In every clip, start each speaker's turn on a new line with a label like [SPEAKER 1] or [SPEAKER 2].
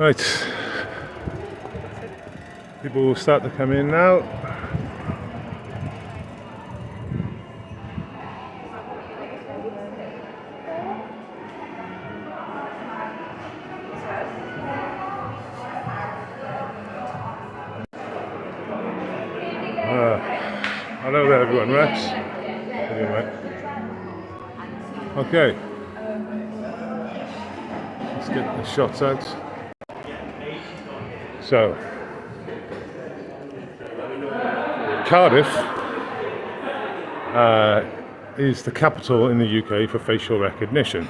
[SPEAKER 1] Right, people will start to come in now. Hello there everyone, Rex. Anyway. Okay, let's get the shots out. So, Cardiff is the capital in the UK for facial recognition.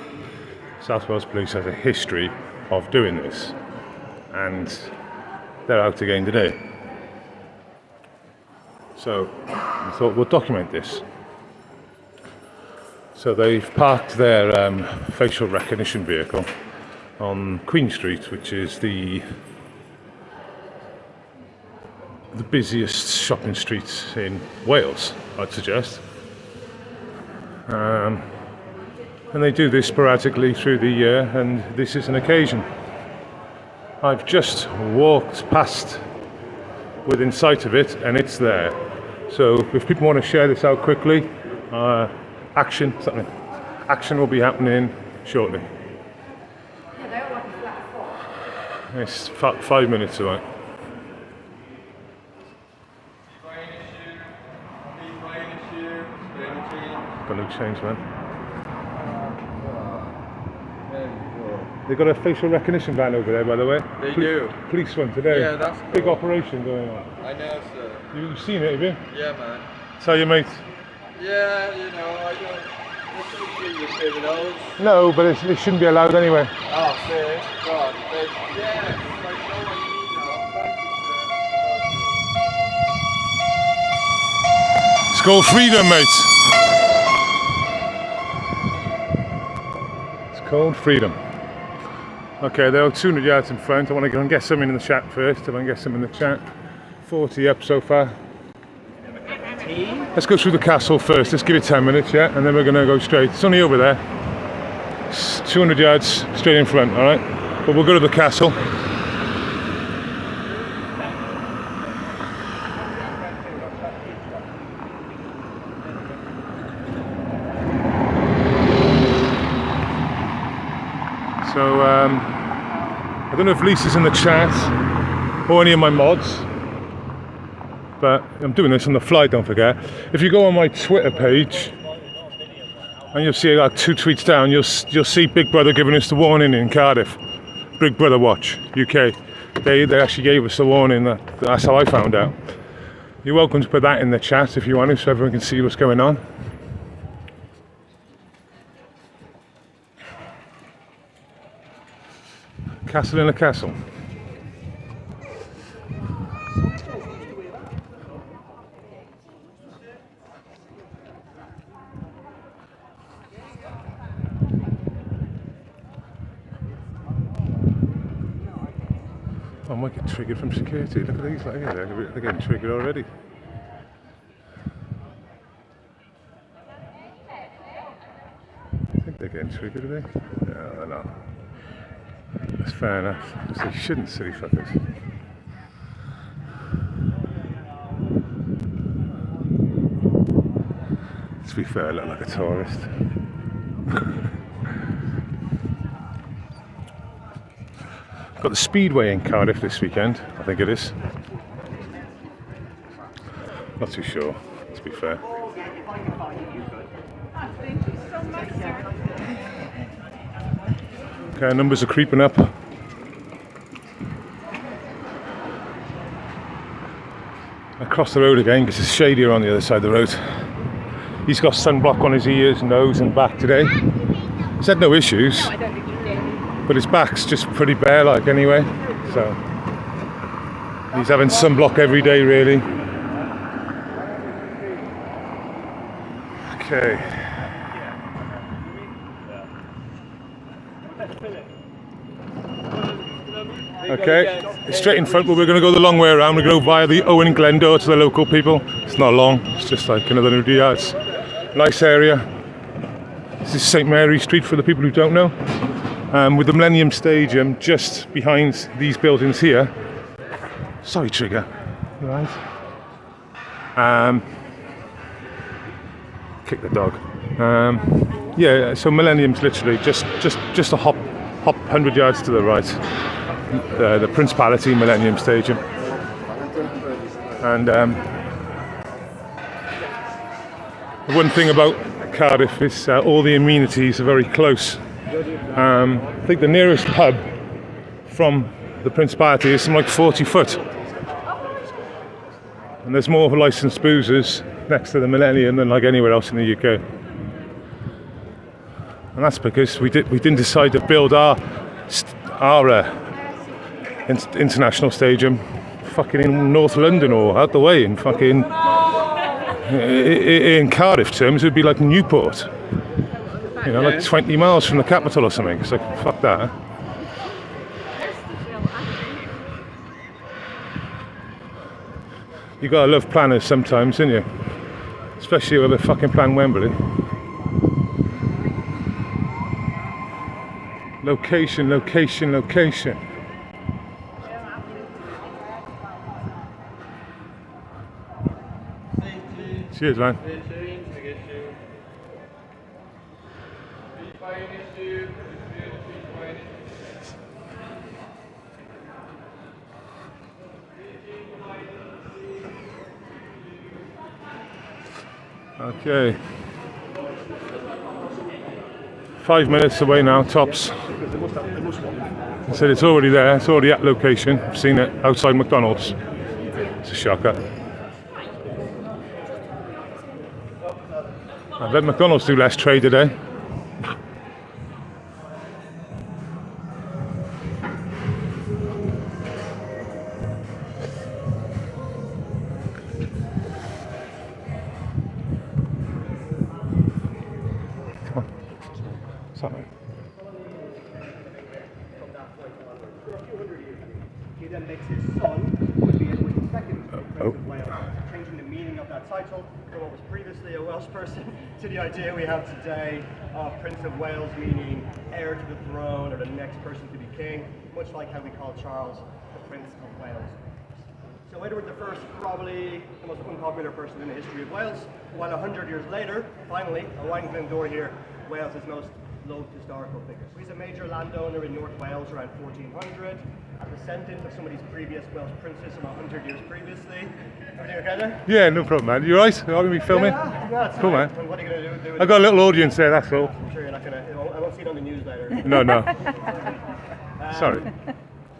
[SPEAKER 1] South Wales Police has a history of doing this, and they're out again today. So, I thought we'll document this. So they've parked their facial recognition vehicle on Queen Street, which is the busiest shopping street in Wales, I'd suggest. And they do this sporadically through the year, and this is an occasion. I've just walked past within sight of it, and it's there. So if people want to share this out quickly, action will be happening shortly. It's 5 minutes away. Got no change, man. They've got a facial recognition van over there, by the way.
[SPEAKER 2] They do.
[SPEAKER 1] Police one today.
[SPEAKER 2] Yeah, that's cool.
[SPEAKER 1] Big operation going on.
[SPEAKER 2] I know, sir.
[SPEAKER 1] You've seen it, have you?
[SPEAKER 2] Yeah, man.
[SPEAKER 1] Tell your mate.
[SPEAKER 2] Yeah, you know, I don't see the criminals.
[SPEAKER 1] No, but it shouldn't be allowed anyway.
[SPEAKER 2] Oh, see? God. Yeah, I know what you mean now. Thank you, sir.
[SPEAKER 1] It's called freedom, mate. It's called freedom. Okay, they're 200 yards in front. I want to go and get some in the chat first. I want to get some in the chat. 40 up so far. Let's go through the castle first. Let's give it 10 minutes, yeah? And then we're going to go straight. It's only over there. It's 200 yards straight in front, alright? But we'll go to the castle. So, I don't know if Lisa's in the chat or any of my mods, but I'm doing this on the fly, don't forget. If you go on my Twitter page, and you'll see like 2 tweets down, you'll see Big Brother giving us the warning in Cardiff. Big Brother Watch, UK. They actually gave us the warning, that's how I found out. You're welcome to put that in the chat if you want to, so everyone can see what's going on. Castle in a castle. I might get triggered from security. Look at these, like, yeah, they're getting triggered already. I think they're getting triggered, are they? No, they're not. That's fair enough. They shouldn't, silly fuckers. To be fair, I look like a tourist. Got the Speedway in Cardiff this weekend, I think it is. Not too sure, to be fair. Okay, numbers are creeping up. Across the road again because it's shadier on the other side of the road. He's got sunblock on his ears, nose and back today. He's had no issues, but his back's just pretty bare like anyway, so he's having sunblock every day really. Okay. Okay, it's straight in front, but we're going to go the long way around. We're going to go via the Owen Glen door to the local people. It's not long, it's just like another 100 yards. Nice area. This is St Mary Street for the people who don't know. with the Millennium Stadium just behind these buildings here. Sorry, Trigger. Right. Kick the dog. Yeah, so Millennium's literally just a hop 100 yards to the right. The Principality Millennium Stadium. And the one thing about Cardiff is all the amenities are very close. I think the nearest pub from the Principality is something like 40 foot. And there's more licensed boozers next to the Millennium than like anywhere else in the UK. And that's because we didn't decide to build our international stadium fucking in North London or out the way in fucking in Cardiff terms it would be like Newport, you know, like 20 miles from the capital or something. It's like fuck that. You gotta love planners sometimes, don't you? Especially when they fucking plan Wembley. Location, location, location. Cheers, man. Okay. 5 minutes away now, tops. I said it's already there, it's already at location. I've seen it outside McDonald's. It's a shocker. I bet McDonald's do less trade today. Come on. Something.
[SPEAKER 3] He then makes his son would be Edward II, Prince of Wales, changing the meaning of that title from what was previously a Welsh person to the idea we have today of Prince of Wales meaning heir to the throne or the next person to be king, much like how we call Charles the Prince of Wales. So Edward I, probably the most unpopular person in the history of Wales, while 100 years later, finally, a wine Glendower here, Wales' most loved historical figure. So he's a major landowner in North Wales around 1400, a descendant of some of these previous Welsh princes from 100 years previously. Everything okay there?
[SPEAKER 1] Yeah, no problem, man. You alright? Are we filming?
[SPEAKER 3] Yeah, that's
[SPEAKER 1] cool,
[SPEAKER 3] right.
[SPEAKER 1] man.
[SPEAKER 3] And what are you going to do?
[SPEAKER 1] I got a little audience there, that's all.
[SPEAKER 3] I'm sure you're not going to, I won't see it on the news later.
[SPEAKER 1] No. Sorry.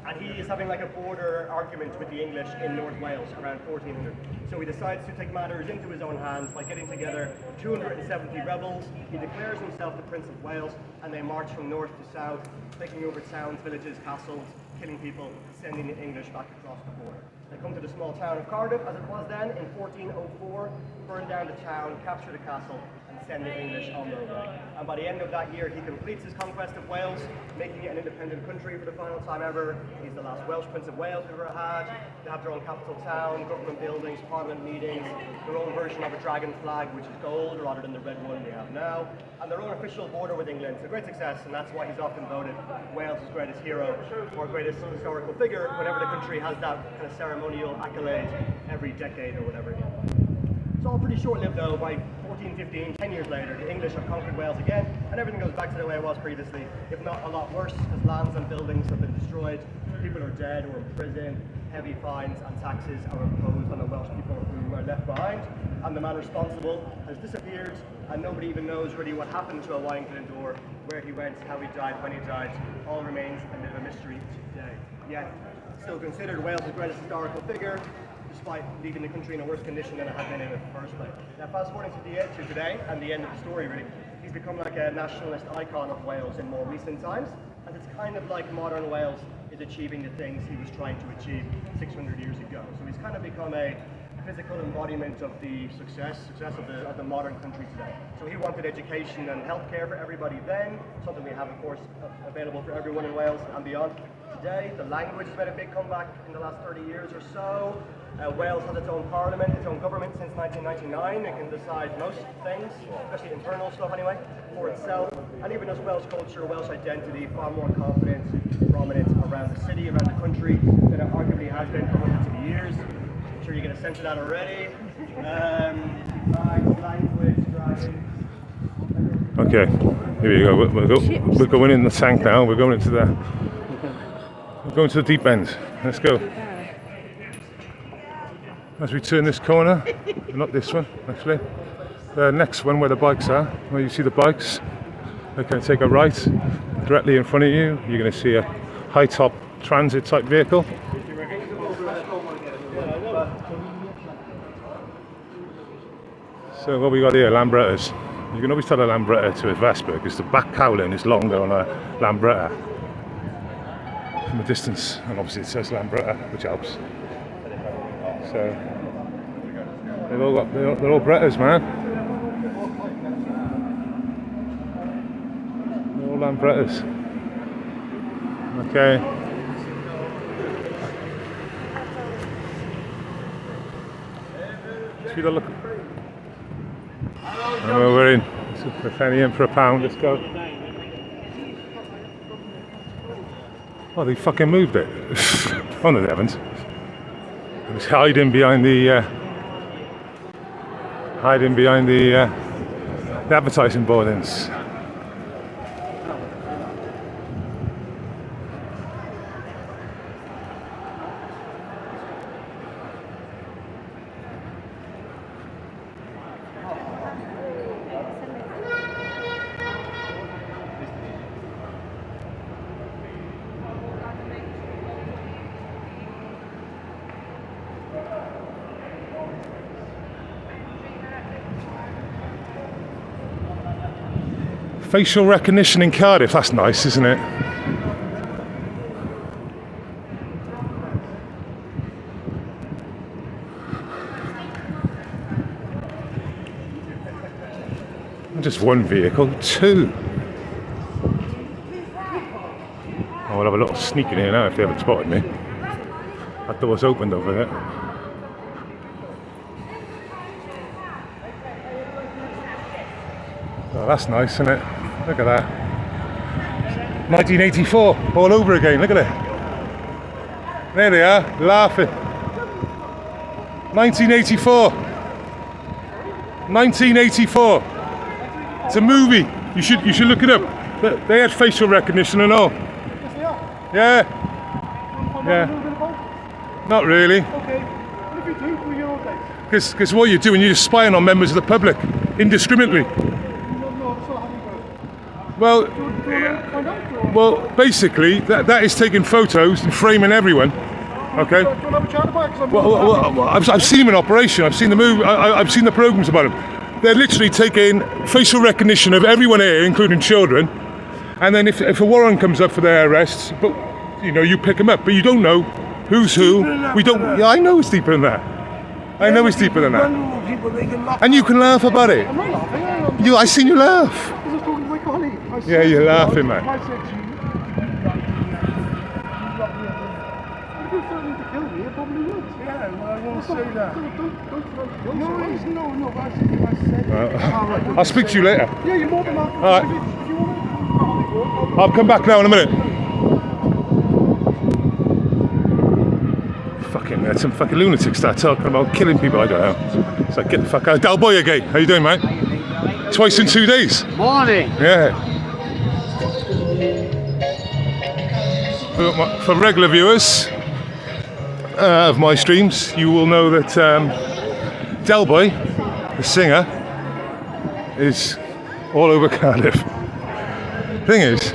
[SPEAKER 3] And he is having like a border argument with the English in North Wales around 1400. So he decides to take matters into his own hands by getting together 270 rebels. He declares himself the Prince of Wales, and they march from north to south, taking over towns, villages, castles, killing people, sending the English back across the border. They come to the small town of Cardiff, as it was then, in 1404, burn down the town, capture the castle, and send the English on their way. And by the end of that year, he completes his conquest of Wales, making it an independent country for the final time ever. He's the last Welsh Prince of Wales we've ever had. They have their own capital town, government buildings, parliament meetings, their own version of a dragon flag, which is gold rather than the red one we have now, and their own official border with England. It's a great success, and that's why he's often voted Wales' greatest hero or greatest historical figure whenever the country has that kind of ceremonial accolade every decade or whatever again. It's all pretty short-lived though. By 1415, 10 years later, the English have conquered Wales again, and everything goes back to the way it was previously, if not a lot worse, as lands and buildings have been destroyed, people are dead or in prison, heavy fines and taxes are imposed on the Welsh people who are left behind, and the man responsible has disappeared, and nobody even knows really what happened to Owain Glyndŵr, where he went, how he died, when he died. All remains a bit of a mystery today. Yet, still considered Wales' greatest historical figure, despite leaving the country in a worse condition than it had been in the first place. Now, fast forwarding to today, and the end of the story really, he's become like a nationalist icon of Wales in more recent times, and it's kind of like modern Wales is achieving the things he was trying to achieve 600 years ago. So he's kind of become a physical embodiment of the success of the modern country today. So he wanted education and healthcare for everybody then, something we have of course available for everyone in Wales and beyond. Today, the language has made a big comeback in the last 30 years or so. Wales has its own parliament, its own government since 1999. It can decide most things, especially internal stuff anyway, for itself. And even as Welsh culture, Welsh identity, far more confident, prominent around the city, around the country, than it arguably has been for hundreds of years. I'm sure you get a sense of that already. Language, driving.
[SPEAKER 1] Okay, here we go. We're going in the tank now. We're going into the deep end. Let's go. As we turn this corner, not this one actually, the next one where the bikes are, where you see the bikes, they can take a right. Directly in front of you, you're going to see a high top transit type vehicle. So what we got here, Lambrettas. You can always tell a Lambretta to a Vespa because the back cowling is longer on a Lambretta from a distance, and obviously it says Lambretta, which helps. So they're all Brettas, man. They're all Lambrettas. Okay. See the look. Oh, we're in. A penny in for a pound. Let's go. Oh, they fucking moved it. Oh no, they haven't. It was hiding behind the advertising boardings. Facial recognition in Cardiff, that's nice, isn't it? Just one vehicle, two. Oh, we'll have a little sneak in here now if they haven't spotted me. That door's opened over there. Oh, that's nice, isn't it? Look at that. 1984, all over again, look at it. There they are, laughing. 1984. 1984. It's a movie. You should look it up. They had facial recognition and all. Yeah. Yeah. Not really.
[SPEAKER 3] Okay, what if you do for your days?
[SPEAKER 1] Because what you're doing, you're just spying on members of the public indiscriminately. Well, basically, that is taking photos and framing everyone. Okay. Well, I've seen them in operation. I've seen the movie. I've seen the programs about them. They're literally taking facial recognition of everyone here, including children. And then if a warrant comes up for their arrests, but you pick them up, but you don't know who's who. We don't. Yeah, I know it's deeper than that. I know it's deeper than that. And you can laugh about it. I seen you laugh. Yeah, you're laughing, man.
[SPEAKER 3] If you threatened to kill me, you probably would. Yeah, well, I won't say that. No, I said it.
[SPEAKER 1] I'll speak to you later.
[SPEAKER 3] Yeah, you're more than welcome.
[SPEAKER 1] All right.
[SPEAKER 3] If you want.
[SPEAKER 1] I'll come back now in a minute. Some fucking lunatics start talking about killing people. I don't know. It's like, get the fuck out. Dalboy again. How you doing, mate? Twice in 2 days.
[SPEAKER 2] Morning.
[SPEAKER 1] Yeah. For regular viewers of my streams, you will know that Dalboy, the singer, is all over Cardiff. Thing is,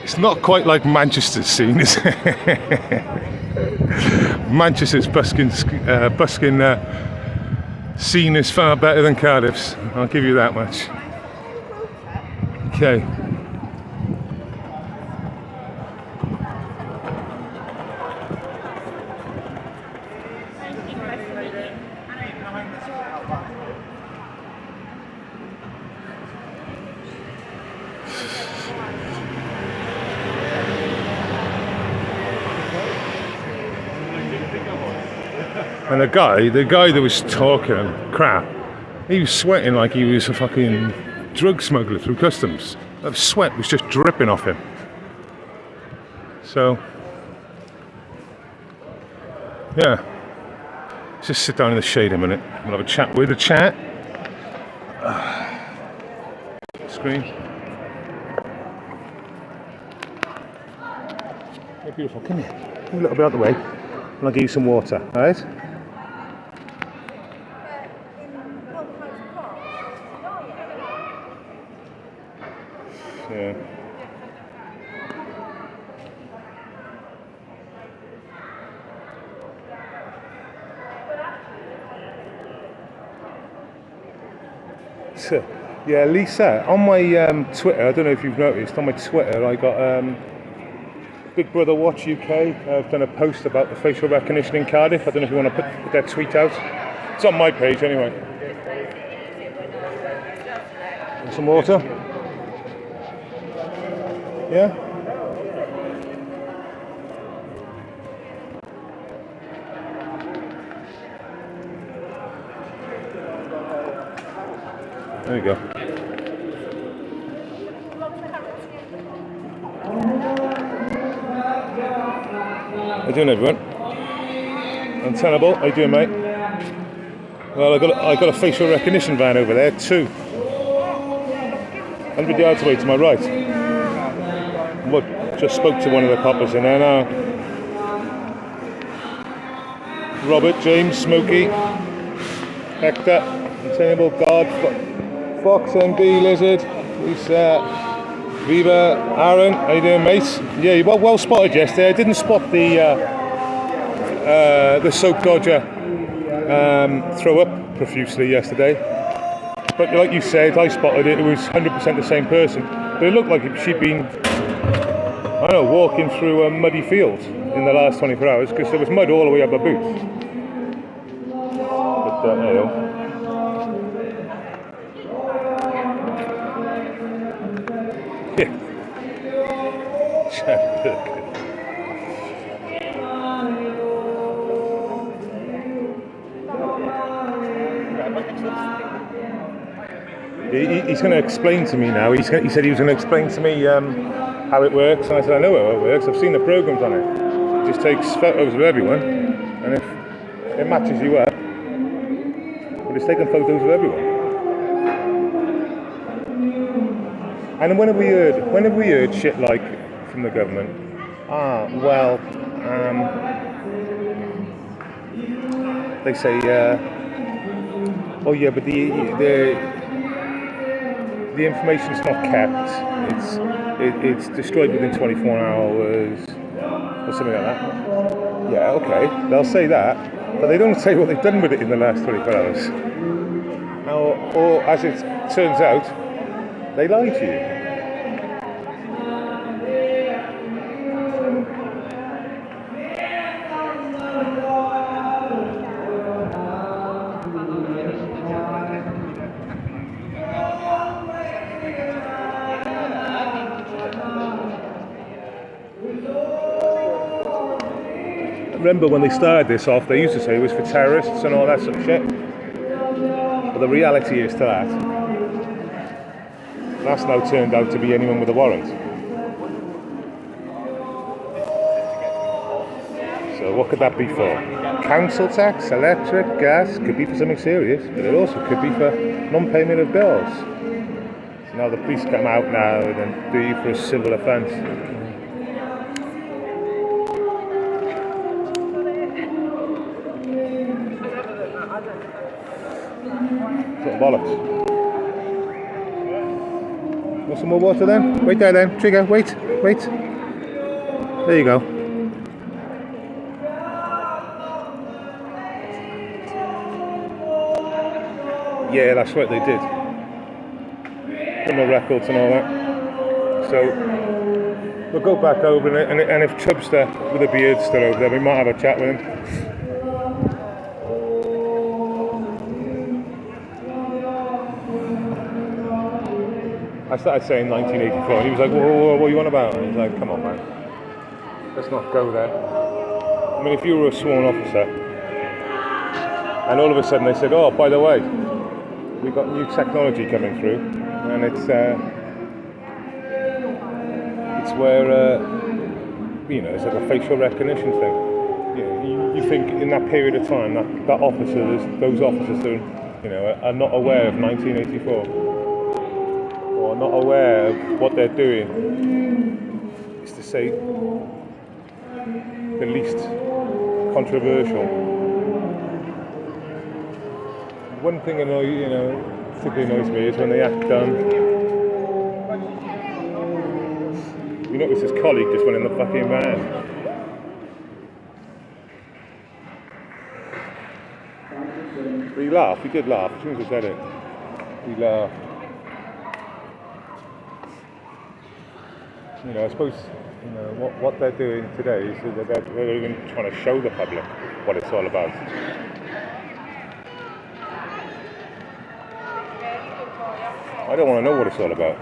[SPEAKER 1] it's not quite like Manchester's scene, is it? Manchester's busking scene is far better than Cardiff's. I'll give you that much. Okay. And the guy that was talking crap, he was sweating like he was a fucking drug smuggler through customs. The sweat was just dripping off him. So, yeah. Let's just sit down in the shade a minute. We'll have a chat with the chat. Screen. Hey, beautiful, come here. Come a little bit out the way. And I'll give you some water, alright? Yeah. So, yeah, Lisa, on my Twitter, I don't know if you've noticed, on my Twitter I got Big Brother Watch UK. I've done a post about the facial recognition in Cardiff. I don't know if you want to put that tweet out. It's on my page anyway. Want some water? Yeah? There you go. How you doing, everyone? Untenable. How you doing, mate? Well, I got a facial recognition van over there too. 100 yards away to my right. Look, just spoke to one of the coppers in there now. Robert, James, Smokey, Hector, Untenable, God, Fox, MB, Lizard, Lisa, Viva, Aaron. How you doing, mate? Yeah, you well spotted yesterday. I didn't spot the soap dodger throw up profusely yesterday. But like you said, I spotted it. It was 100% the same person. But it looked like she'd been, I don't know, walking through a muddy field in the last 24 hours because there was mud all the way up her boots. But you know. Yeah. He's going to explain to me now. He said he was going to explain to me how it works, and I said I know how it works. I've seen the programs on it. It just takes photos of everyone, and if it matches you up, well, it's taking photos of everyone. And when have we heard shit like from the government? They say, oh yeah, but the information's not kept. It's destroyed within 24 hours or something like that. Yeah, okay, they'll say that, but they don't say what they've done with it in the last 24 hours. Or as it turns out, they lie to you. Remember when they started this off, they used to say it was for terrorists and all that sort of shit. But the reality is to that's now turned out to be anyone with a warrant. So what could that be for? Council tax, electric, gas, could be for something serious, but it also could be for non-payment of bills. So now the police come out now and do you for a civil offence. Sort of bollocks. Want some more water then? Wait there then, Trigger, wait. There you go. Yeah, that's what they did. Criminal records and all that. So, we'll go back over it, and if Chubster with a beard's still over there, we might have a chat with him. I started saying 1984, and he was like, whoa, what are you on about? And he's like, come on, man. Let's not go there. I mean, if you were a sworn officer, And all of a sudden they said, oh, by the way, we've got new technology coming through, and it's where, it's like a facial recognition thing. You think in that period of time, those officers are not aware of 1984, or not aware of what they're doing, is to say the least controversial. One thing particularly annoys me is when they act dumb. You notice his colleague just went in the fucking van. But he laughed, he did laugh, as soon as I said it. He laughed. I suppose what they're doing today is that they're even trying to show the public what it's all about. I don't want to know what it's all about.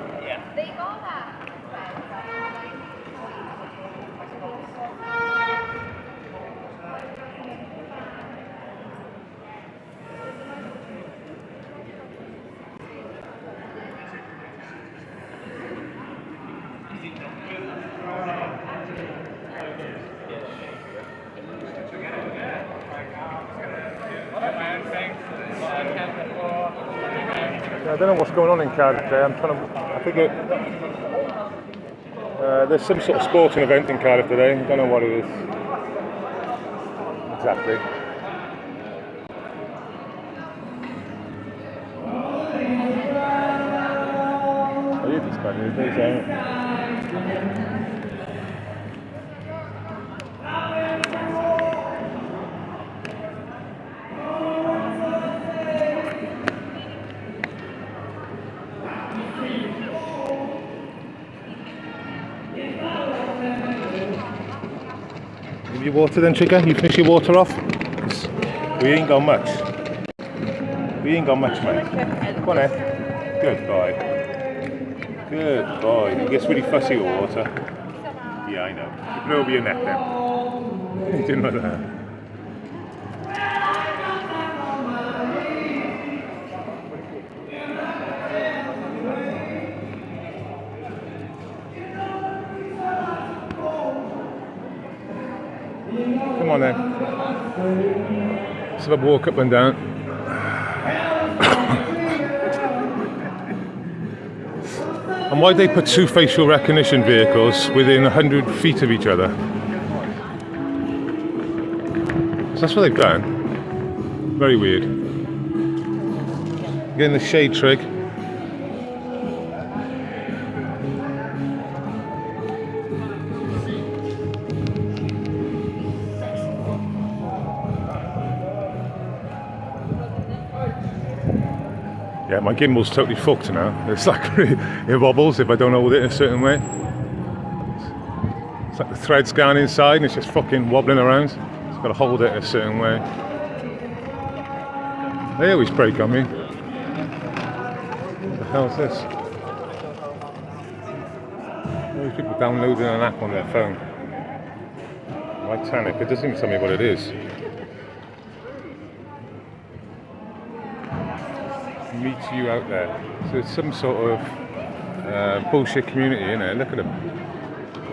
[SPEAKER 1] I don't know what's going on in Cardiff today. There's some sort of sporting event in Cardiff today. I don't know what it is exactly. Oh, you just got new days, ain't it? Your water then, Trigger? You finish your water off? 'Cause we ain't got much. We ain't got much, mate. Come on, then. Good boy. Good boy. He gets really fussy with water. Yeah, I know. Put it over your neck then. You didn't like that. Come on then. Let's have a walk up and down. And why they put two facial recognition vehicles within 100 feet of each other? So that's what they've done. Very weird. Getting the shade trig. Yeah, my gimbal's totally fucked now. It's like it wobbles if I don't hold it in a certain way. It's like the thread's gone inside and it's just fucking wobbling around. It's got to hold it a certain way. They always break on me. What the hell's this? All these people downloading an app on their phone. Titanic, it doesn't even tell me what it is. Meet you out there. So it's some sort of bullshit community, innit? Look at them.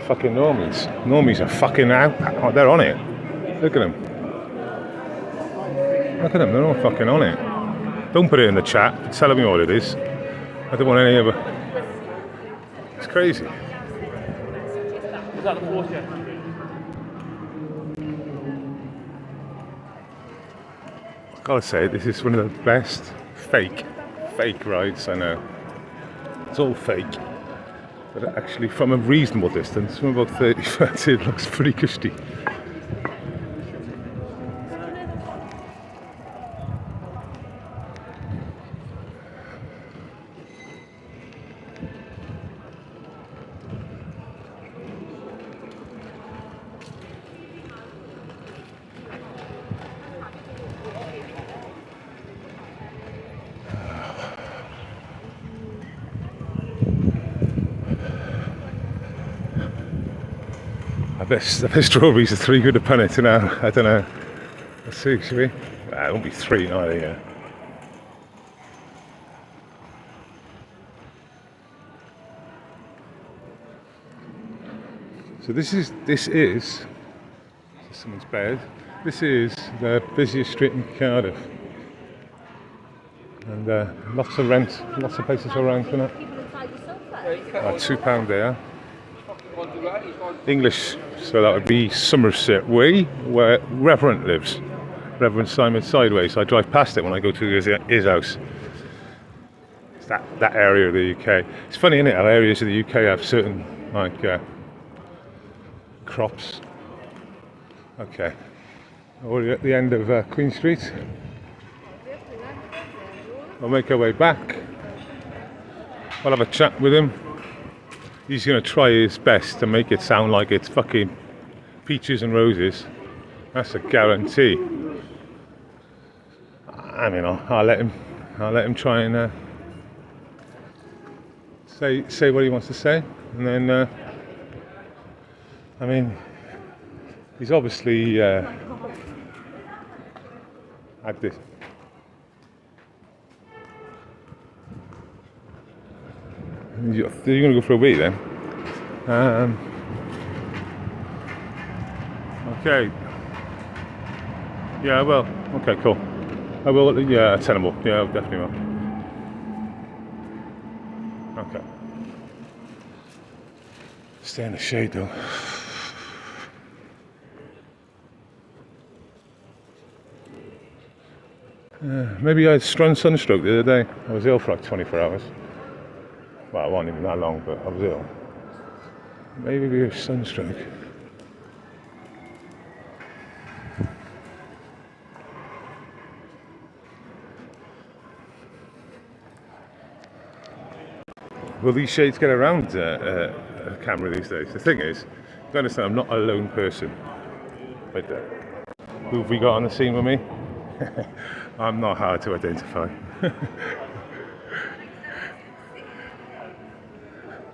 [SPEAKER 1] Fucking normies. Normies are fucking out. Oh, they're on it. Look at them. Look at them, they're all fucking on it. Don't put it in the chat. Tell me what it is. I don't want any of it. It's crazy.
[SPEAKER 2] Is that the water?
[SPEAKER 1] I've got to say, this is one of the best fake rides I know. It's all fake, but actually from a reasonable distance, from about 30 foot, it looks pretty cushy. I bet strawberries are £3 a punnet now. I don't know. Let's see, shall we? It won't be 3, are they? Yeah. So this is someone's bed. This is the busiest street in Cardiff, and lots of places for renting it. £2 there. English, so that would be Somerset Way, where Reverend lives. Reverend Simon Sideways. So I drive past it when I go to his house. It's that area of the UK. It's funny, isn't it, how areas of the UK have certain crops. Okay, we're at the end of Queen Street. We'll make our way back. I'll have a chat with him. He's going to try his best to make it sound like it's fucking peaches and roses. That's a guarantee. I mean, I'll let him try and say what he wants to say, and then I mean, he's obviously had this. You're going to go for a wee then? Okay. Yeah, I will. Okay, cool. I will. Yeah, tenable. Yeah, I definitely will. Okay. Stay in the shade though. Maybe I had sunstroke the other day. I was ill for like 24 hours. Well, it wasn't even that long, but I was ill. Maybe we have sunstroke. Will these shades get around a camera these days? The thing is, you understand, I'm not a lone person. But who have we got on the scene with me? I'm not hard to identify.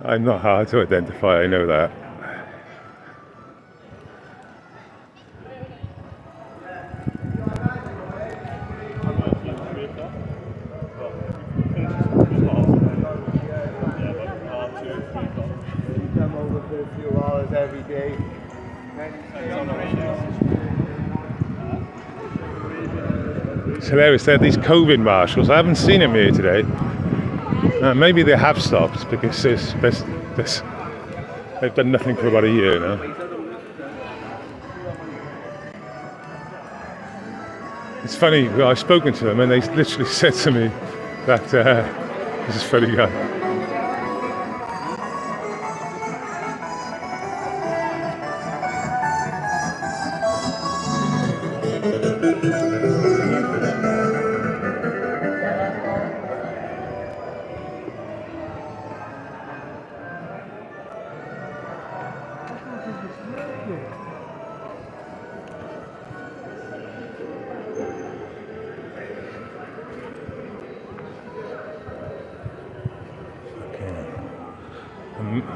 [SPEAKER 1] I'm not hard to identify, I know that.
[SPEAKER 2] Come over for a few hours every day.
[SPEAKER 1] It's hilarious, they had these COVID marshals. I haven't seen them here today. Maybe they have stopped because they've done nothing for about a year now. It's funny, I've spoken to them and they literally said to me that this is a funny guy.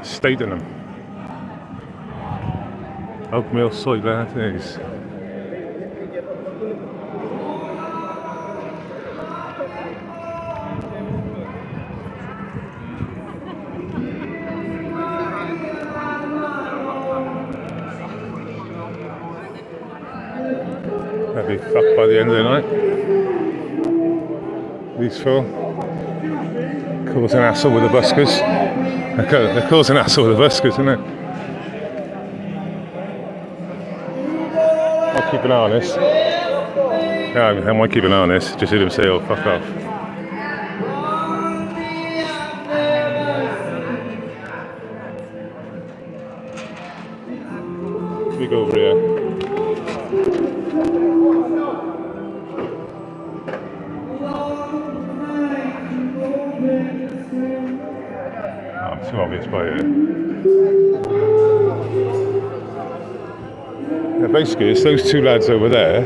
[SPEAKER 1] Statenham. Oatmeal soy lattes. They'll be fucked by the end of the night. These four. Cause an hassle with the buskers. They're causing an hassle with the buskers, isn't it? I'll keep an eye on this. Yeah, I might keep an eye on this. Just hear them say, oh, fuck off. We go over here. Too obvious by here. Yeah, basically, it's those two lads over there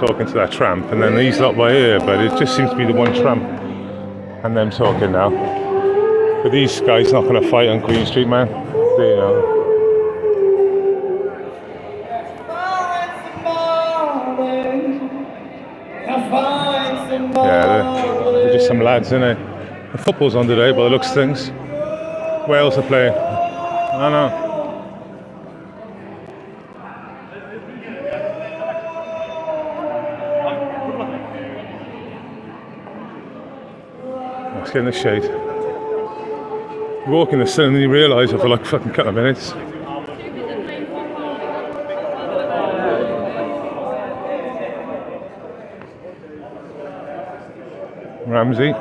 [SPEAKER 1] talking to that tramp, and then these lot by here, but it just seems to be the one tramp and them talking now. But these guys not going to fight on Queen Street, man. You know. they're just some lads, innit? The football's on today, by the looks of things. Wales are playing. I know. Let's get in the shade. You walk in the sun and then you realise after like a fucking couple of minutes. Ramsey.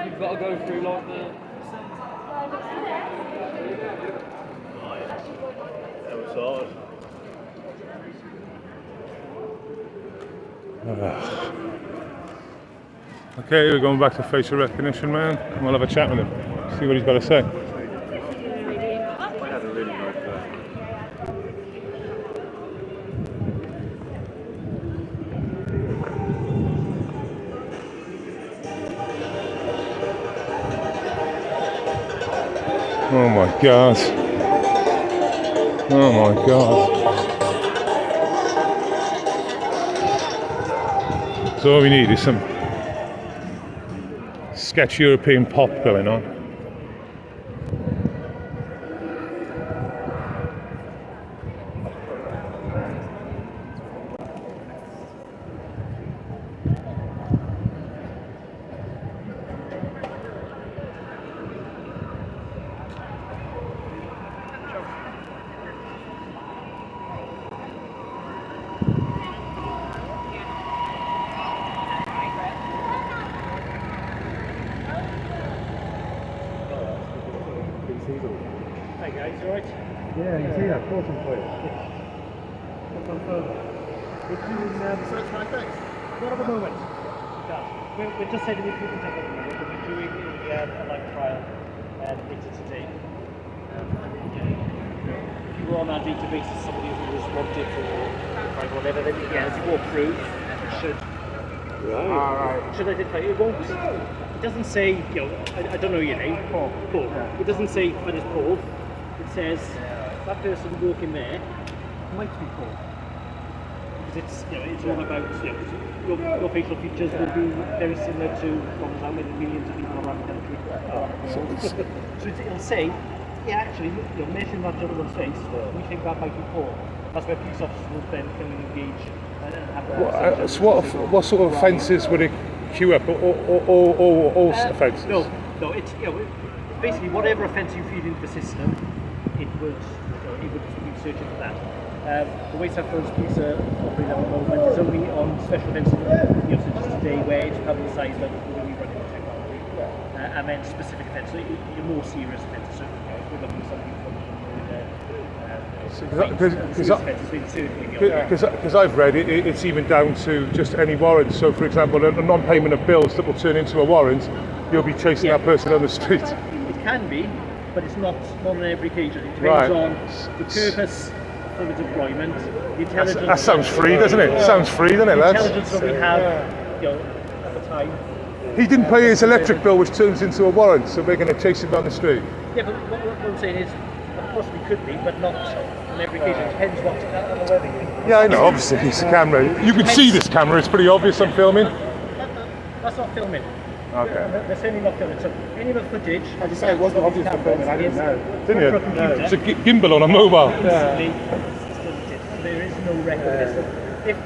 [SPEAKER 4] You've got to go through like the.
[SPEAKER 1] Okay, we're going back to facial recognition, man. And we'll have a chat with him. See what he's got to say. Oh my God. Oh my God. So all we need is some sketch European pop going on.
[SPEAKER 3] Hey guys, you alright?
[SPEAKER 2] Yeah, you see that bottom point.
[SPEAKER 3] So it's perfect. Not at the moment. We're just setting the equipment up at the moment. We're doing a live trial later today. If you were on our database as somebody who was wanted for whatever, then as you walk through, it should identify. It won't. It doesn't say, I don't know your name, Paul. Yeah. It doesn't say, but it's Paul. It says that person walking there might be Paul. Because it's all about, your facial features will be very similar to how many millions of people around the country. So it'll say, actually, measuring that gentleman's face, we think that might be Paul. That's where police officers will then come and engage and have a
[SPEAKER 1] So what sort of offences would it queue up? All offences?
[SPEAKER 3] No, it's basically whatever offence you feed into the system, it would be searching for that. The way South Wales Police are operating at the moment is only on special events, such as today, where it's publicised that we're running the technology, and then specific offences, your more serious offences. So we're looking at something
[SPEAKER 1] because I've read it's even down to just any warrant. So, for example, a non-payment of bills that will turn into a warrant, you'll be chasing that person on the street.
[SPEAKER 3] It can be, but it's not on every occasion. It depends on the purpose of its employment, the intelligence.
[SPEAKER 1] That sounds free, doesn't it? It sounds free, doesn't it, lads?
[SPEAKER 3] The intelligence that we have, at the time.
[SPEAKER 1] He didn't pay his electric bill, which turns into a warrant, so we're going to chase him down the street.
[SPEAKER 3] Yeah, but what I'm saying is, possibly could be, but not on every occasion. It depends what on the weather.
[SPEAKER 1] Yeah, I know. Obviously, it's a camera. You can see this camera. It's pretty obvious I'm filming.
[SPEAKER 3] That's not filming.
[SPEAKER 1] Okay.
[SPEAKER 3] They're certainly not filming. So any of the footage,
[SPEAKER 2] I just say it wasn't obvious for filming. I didn't know.
[SPEAKER 1] Didn't you?
[SPEAKER 3] No.
[SPEAKER 1] It's a gimbal on a mobile.
[SPEAKER 3] Yeah. There is no record. If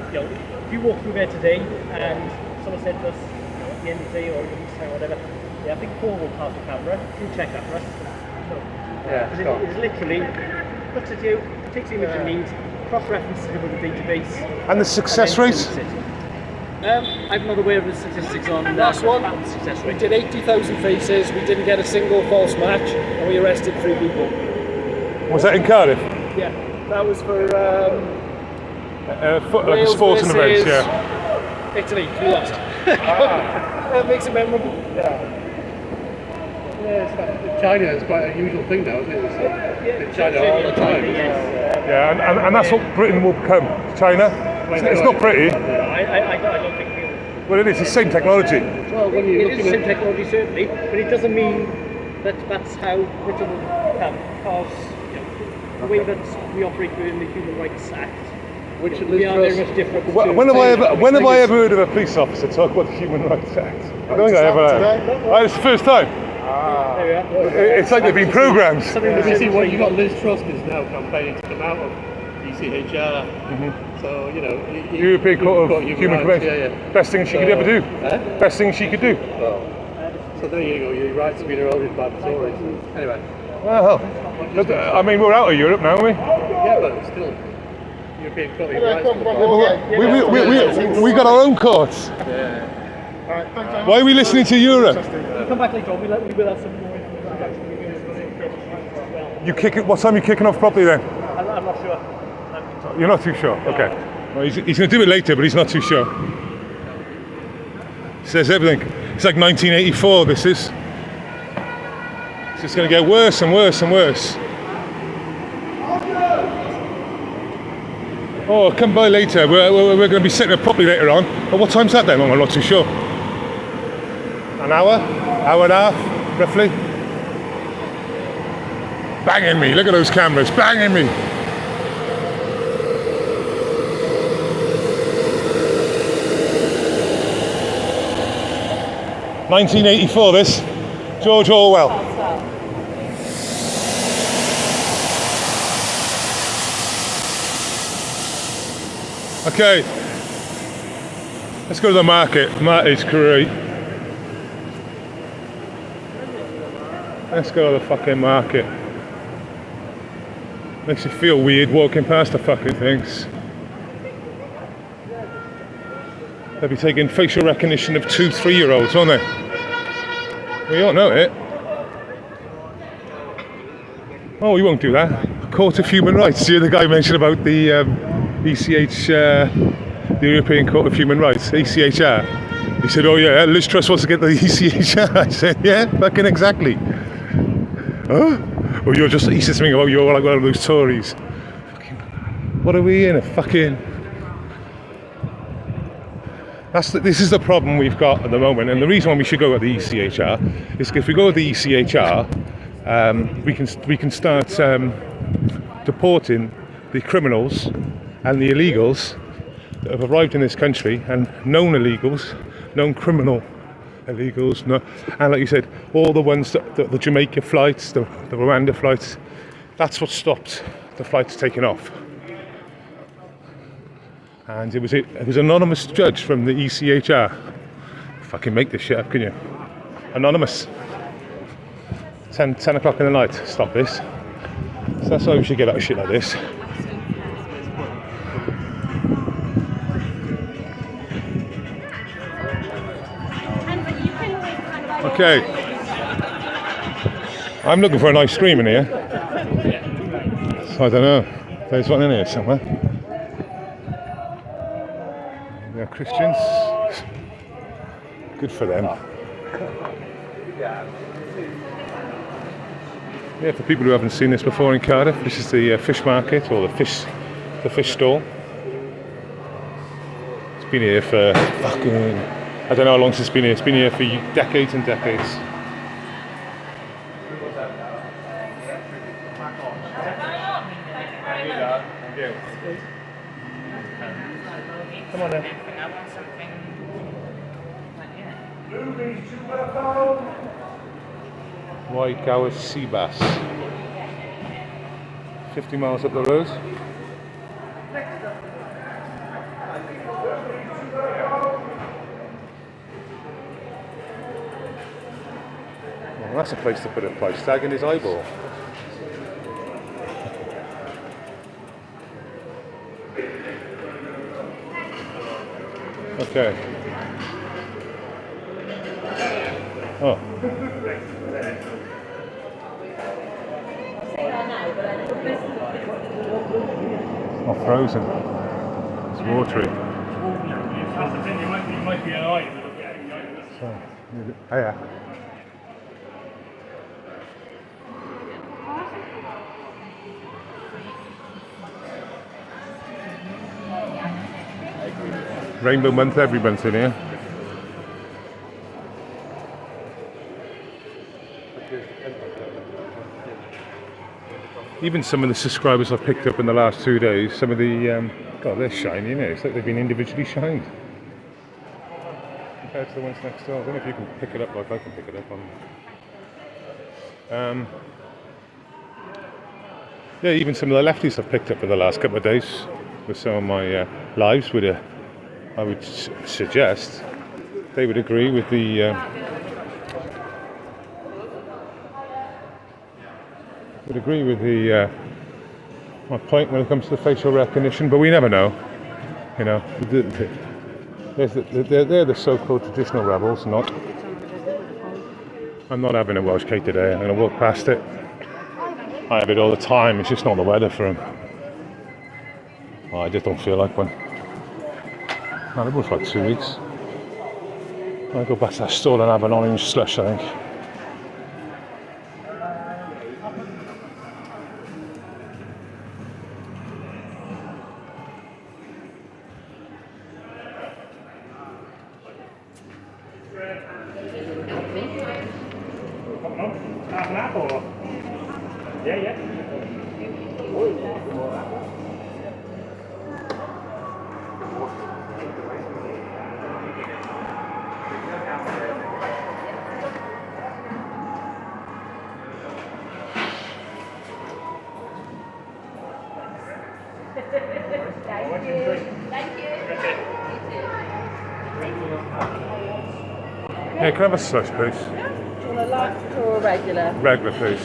[SPEAKER 3] you walk through there today and someone said to us at the end of the day or whatever, I think Paul will pass the camera. He'll check that for us. No. It's literally looks at you, takes the image it needs, cross-references it with the database.
[SPEAKER 1] And the success rate?
[SPEAKER 3] I'm not aware of the statistics on
[SPEAKER 4] Last one,
[SPEAKER 3] success
[SPEAKER 4] we
[SPEAKER 3] rate.
[SPEAKER 4] did 80,000 faces, we didn't get a single false match, and we arrested 3 people.
[SPEAKER 1] Was that in Cardiff?
[SPEAKER 4] Yeah, that was for
[SPEAKER 1] Like a sporting event, yeah.
[SPEAKER 4] Italy, we lost. That makes it memorable.
[SPEAKER 2] China is quite a usual thing now, isn't it? It's China all the time.
[SPEAKER 1] Yeah, and that's what Britain will become. China. It's not pretty.
[SPEAKER 3] I don't think we'll.
[SPEAKER 1] Well, it is the same technology.
[SPEAKER 2] Well, when you're
[SPEAKER 3] It is the same technology, certainly, but it doesn't mean that that's how Britain will become, because the way that we operate within the Human Rights Act
[SPEAKER 5] Which
[SPEAKER 4] We are very much different.
[SPEAKER 1] When have I ever heard of a police officer talk about the Human Rights Act? I don't think I ever have. It's the first time. It's like they've been programmed.
[SPEAKER 5] You see, what you got Liz Truss is now campaigning to come out of ECHR. So, you know,
[SPEAKER 1] European Court of Human Rights.
[SPEAKER 5] Yeah.
[SPEAKER 1] Best thing she could ever do. Best thing she could do.
[SPEAKER 5] So there you go, your rights have been eroded by the Tories. Anyway.
[SPEAKER 1] Well, I mean, we're out of Europe now, aren't we?
[SPEAKER 5] Yeah, but still, European Court of Human Rights.
[SPEAKER 1] We got our own courts. Why are we listening to Europe?
[SPEAKER 4] Come back later on. We will have some more.
[SPEAKER 1] You kick it. What time are you kicking off properly then?
[SPEAKER 3] I'm not sure.
[SPEAKER 1] You're not too sure. Okay. Well, he's going to do it later, but he's not too sure. Says everything. It's like 1984. This is. It's just going to get worse and worse and worse. Oh, come by later. We're going to be sitting there properly later on. But what time's that then? Oh, I'm not too sure. An hour? Hour and a half, roughly? Banging me. Look at those cameras. Banging me. (1984) this. George Orwell. Okay. Let's go to the market. Market's great. Let's go to the fucking market. Makes you feel weird walking past the fucking things. They'll be taking facial recognition of 2-3-year-olds, won't they? We all know it. Oh, we won't do that. Court of Human Rights. You the guy mentioned about the the European Court of Human Rights, ECHR. He said, oh yeah, Liz Truss wants to get the ECHR. I said, yeah, fucking exactly. Huh? Well, he said something about you're like one of those Tories. Fucking, what are we in a fucking... This is the problem we've got at the moment, and the reason why we should go at the ECHR is because if we go at the ECHR, we can start deporting the criminals and the illegals that have arrived in this country, and known illegals, known criminal illegals, and like you said, all the ones the Jamaica flights, the Rwanda flights. That's what stopped the flights taking off. And it was an anonymous judge from the ECHR. Fucking make this shit up, can you? Anonymous. 10 o'clock in the night. Stop this. So that's why we should get out of shit like this. Okay. I'm looking for an ice cream in here. So I don't know. There's one in here somewhere. They're Christians. Good for them. Yeah, for people who haven't seen this before in Cardiff, this is the fish market, or the fish stall. It's been here for fucking... I don't know how long it's been here. It's been here for decades and decades. Come on then. White Gower sea bass. 50 miles up the road. Well, that's a place to put a price tag in his eyeball. Okay. Oh. It's not frozen. It's watery.
[SPEAKER 5] That's the thing, you might be an eye.
[SPEAKER 1] So, oh yeah. Rainbow month every month in here. Even some of the subscribers I've picked up in the last 2 days, some of the God, they're shiny, isn't it? It's like they've been individually shined. Compared to the ones next door. I don't know if you can pick it up like I can pick it up on. Yeah, even some of the lefties I've picked up for the last couple of days with some of my lives I would suggest they would agree with the my point when it comes to the facial recognition, but we never know. You know, they're the so-called traditional rebels. Not. I'm not having a Welsh cake today. I'm going to walk past it. I have it all the time. It's just not the weather for them. Oh, I just don't feel like one. I'll go for like 2 weeks. I'll go back to that store and have an orange slush, I think.
[SPEAKER 5] Half an apple? Yeah.
[SPEAKER 1] Yeah, can I have a slush, please?
[SPEAKER 6] Do you want a large or a regular?
[SPEAKER 1] Regular, please.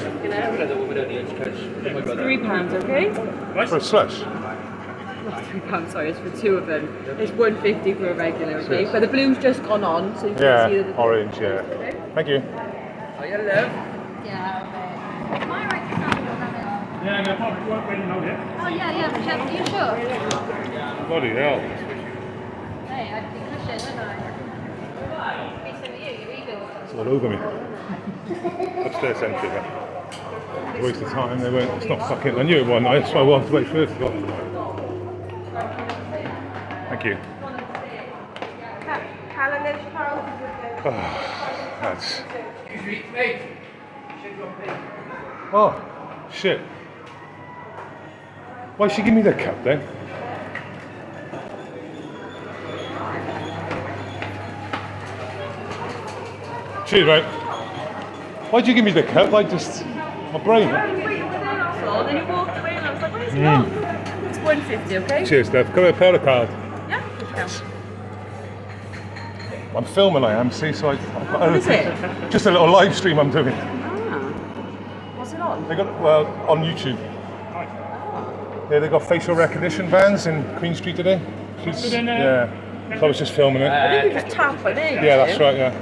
[SPEAKER 6] £3, okay?
[SPEAKER 1] For a slush?
[SPEAKER 6] Not £3, sorry, it's for two of them. It's £1.50 for a regular, okay?
[SPEAKER 1] Cheers.
[SPEAKER 6] But the blue's just gone on, so you can
[SPEAKER 1] Yeah,
[SPEAKER 6] see the
[SPEAKER 1] orange, yeah. Thank you.
[SPEAKER 6] Oh, you love.
[SPEAKER 7] Yeah, am I right to stand or have it?
[SPEAKER 5] Yeah, no problem. You won't really know yet.
[SPEAKER 7] Oh yeah, but are you sure?
[SPEAKER 1] Bloody hell.
[SPEAKER 7] Hey, I'd be cushion, wouldn't I? It's for you, your ego.
[SPEAKER 1] It's all over me. Upstairs entry, man. Waste of time, they weren't, it's not fucking, I knew it wasn't, that's why I wanted to wait first. Thank you. Oh, that's... Oh, shit. Why'd she give me the cup then? Cheers, mate. Why'd you give me the cup? I just... my brain.
[SPEAKER 6] So then you walked away and I was like, where's he gone? It's £1.50, okay?
[SPEAKER 1] Cheers, Dev. Can I have a powder card?
[SPEAKER 6] Yeah, you can.
[SPEAKER 1] I'm filming, I am, see, so I've got
[SPEAKER 6] What is it?
[SPEAKER 1] just a little live stream I'm doing.
[SPEAKER 6] What's it on?
[SPEAKER 1] They got, well, on YouTube. Yeah, they got facial recognition vans in Queen Street today. Yeah, so I was just filming it.
[SPEAKER 6] I think we just tap on it.
[SPEAKER 1] Yeah, that's right, yeah.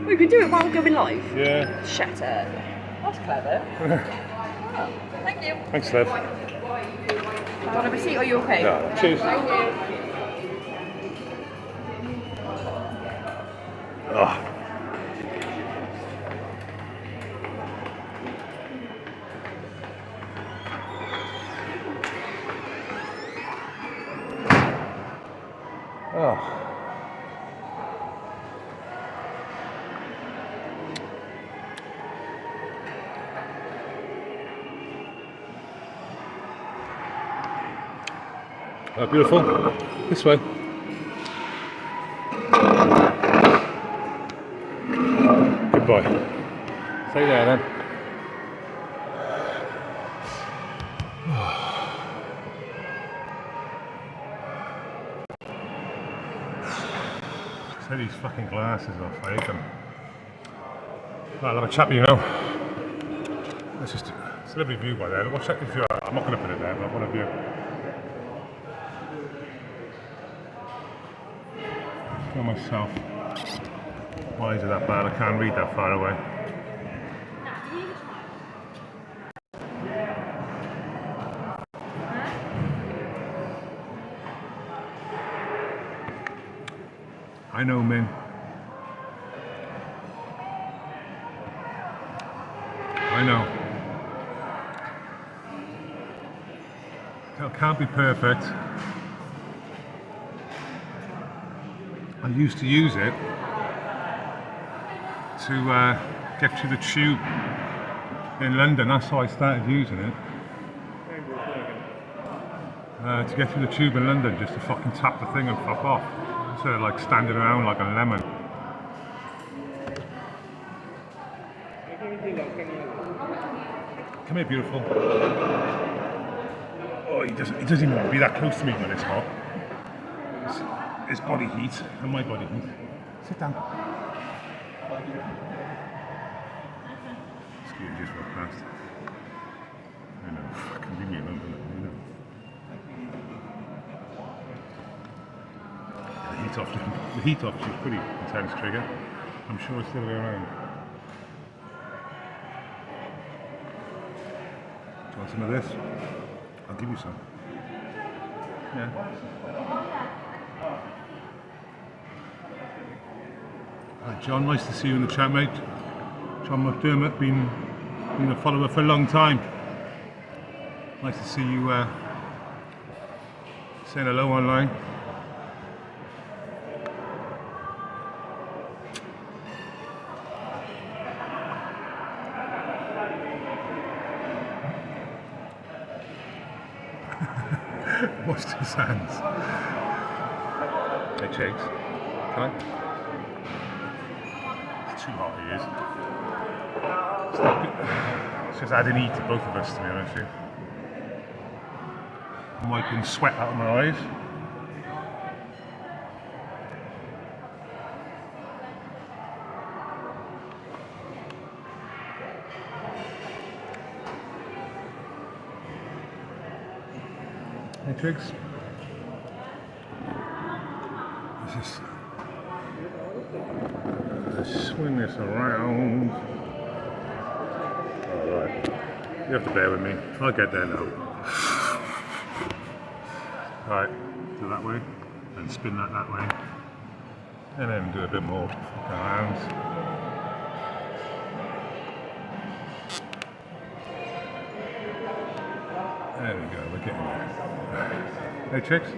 [SPEAKER 6] We can do it while we're going live.
[SPEAKER 1] Yeah.
[SPEAKER 6] Shut up. That's clever. Oh, thank you.
[SPEAKER 1] Thanks, Lev.
[SPEAKER 6] Do you want a receipt or are you okay?
[SPEAKER 1] Yeah. Cheers. Oh. Oh. Oh, beautiful. This way. Goodbye. Stay there then. Take these fucking glasses off. I hate them. Right, I'll have a chat with you now. Let's just. It's a lovely view by there. Watch out if you're. I'm not going to put it there, but what a view. Tell myself, why is it that bad? I can't read that far away. I know, Min. I know. It can't be perfect. I used to use it to get to the tube in London. That's how I started using it. to get through the tube in London, just to fucking tap the thing and fuck off. Instead of like standing around like a lemon. Come here, beautiful. Oh, he doesn't even want to be that close to me when it's hot. It's body heat and my body heat. Sit down. Excuse me, just walk past. I know, fucking leave me alone. The heat off, she's pretty intense trigger. I'm sure it's the other way around. Do you want some of this? I'll give you some. Yeah. Hi John, nice to see you in the chat, mate. John McDermott, been a follower for a long time. Nice to see you saying hello online. Washed his hands. Hey Jakes, can I? It's too hot, he is. It's just adding heat to both of us, to be honest with you. I'm wiping sweat out of my eyes. Hey Triggs. Let's swing this around. Alright. You have to bear with me. I'll get there now. Alright, do that way, and spin that way. And then do a bit more around. There we go, we're getting there. Hey chicks.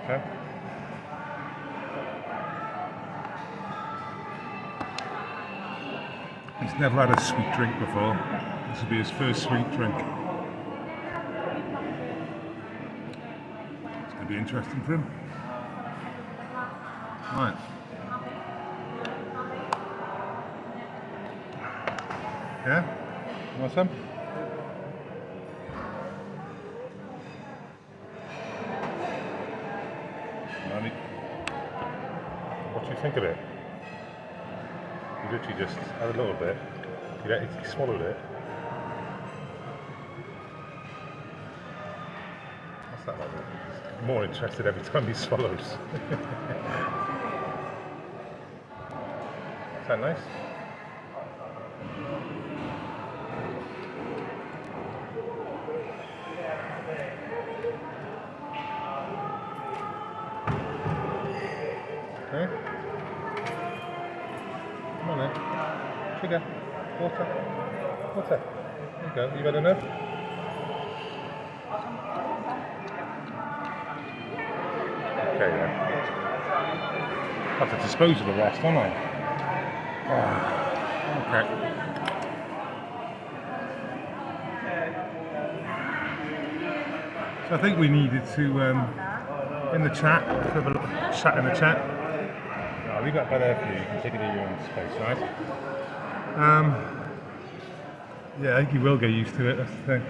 [SPEAKER 1] Okay. He's never had a sweet drink before. This will be his first sweet drink. It's going to be interesting for him. Right. Yeah? You want some? What do you think of it? You literally just had a little bit. You swallowed it. What's that like? I'm more interested every time he swallows. Is that nice? Okay. Come on then. Sugar. Water. Water. There you go. You had enough? Okay then. I have to dispose of the rest, don't I? Oh, okay. So I think we needed to, in the chat, have a little chat in the chat. I'll leave that by there for you. You can take it in your own space, right? Yeah, I think you will get used to it. That's the thing.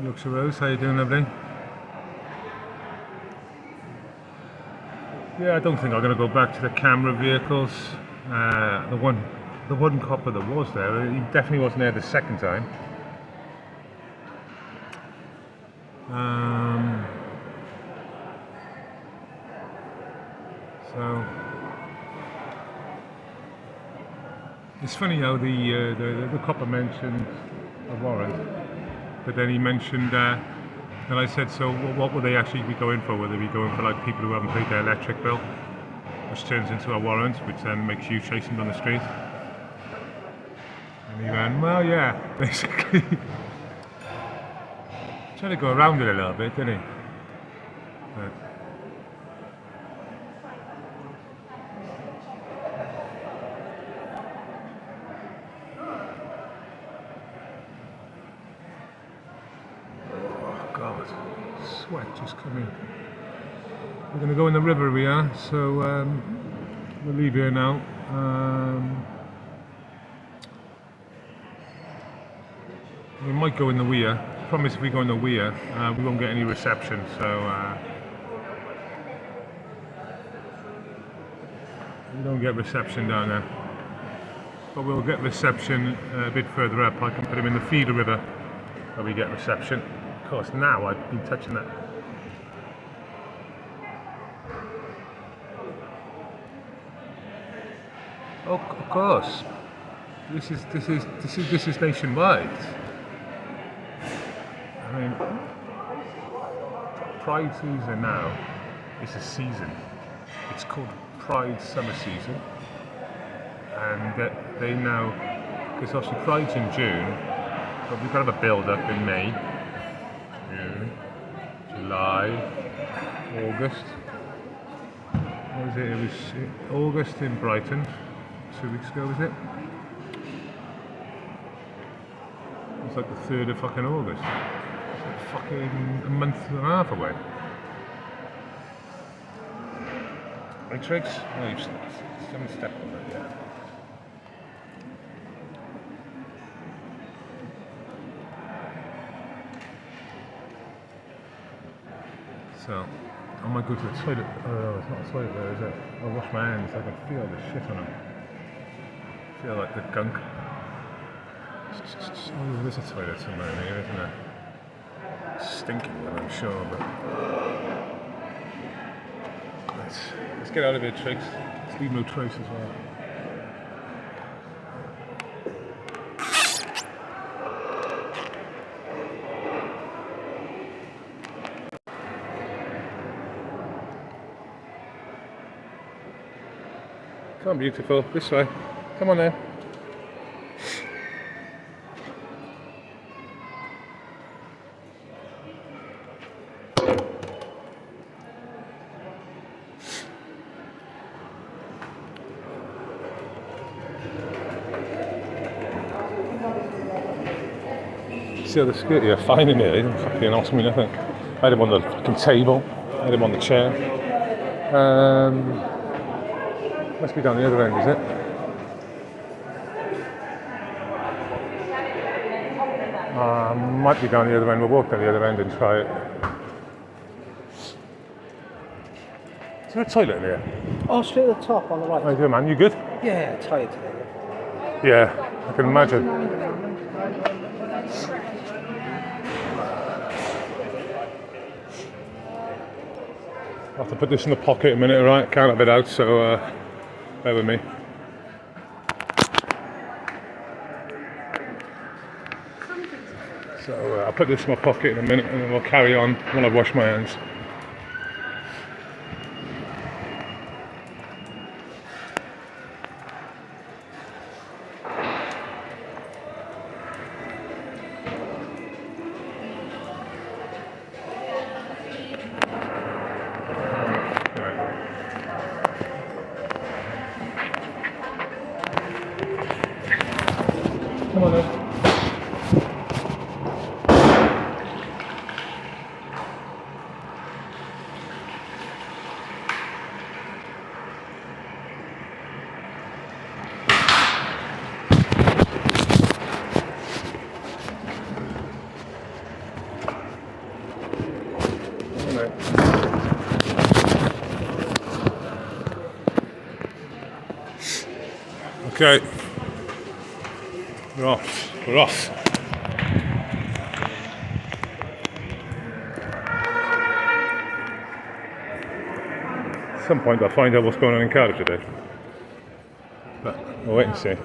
[SPEAKER 1] Yorkshire Rose, how you doing, lovely? Yeah, I don't think I'm going to go back to the camera vehicles. The one copper that was there, he definitely wasn't there the second time. So it's funny how the copper mentioned a warrant, but then he mentioned, and I said, so what would they actually be going for? Would they be going for like people who haven't paid their electric bill, which turns into a warrant, which then makes you chasing down the street? And he went, well, yeah, basically. Trying to go around it a little bit, didn't he? But God, sweat just coming. We're going to go in the river we are, so we'll leave here now. We might go in the weir. Promise if we go in the weir, we won't get any reception, so we don't get reception down there. But we'll get reception a bit further up. I can put him in the feeder river where we get reception. Of course, now I've been touching that. Oh, of course. This is nationwide. I mean, Pride season now is a season. It's called Pride Summer Season, and they now, because obviously Pride's in June, but we've got to have a build-up in May, June, July, August. What was it? It was August in Brighton. 2 weeks ago, was it? It's like the 3rd of fucking August. It's like fucking a month and a half away. Right, Triggs? Oh, you haven't stepped on that yet. So, I might go to the toilet. Oh, it's not a toilet there, is it? I'll wash my hands. I can feel the shit on them. Feel like the gunk. Oh, there's a toilet somewhere in here, isn't there? It's stinking, I'm sure, but let's get out of here, Triggs. Let's leave no trace as well. Come on, beautiful. This way. Come on now. See how the skirt? Yeah, fine in here. He didn't fucking ask me nothing. I had him on the fucking table. I had him on the chair. Must be down the other end, is it? Might be down the other end. We'll walk down the other end and try it. Is there a toilet in here?
[SPEAKER 8] Oh, straight at the top on the right.
[SPEAKER 1] How you doing, man? You good?
[SPEAKER 8] Yeah, tired today.
[SPEAKER 1] Yeah, I can imagine. I'll have to put this in the pocket a minute, right? Can't have it out, so bear with me. So I'll put this in my pocket in a minute and then we'll carry on when I've washed my hands. Come on then. Okay, we're off. We're off. At some point I'll find out what's going on in Cardiff today. But we'll wait and see.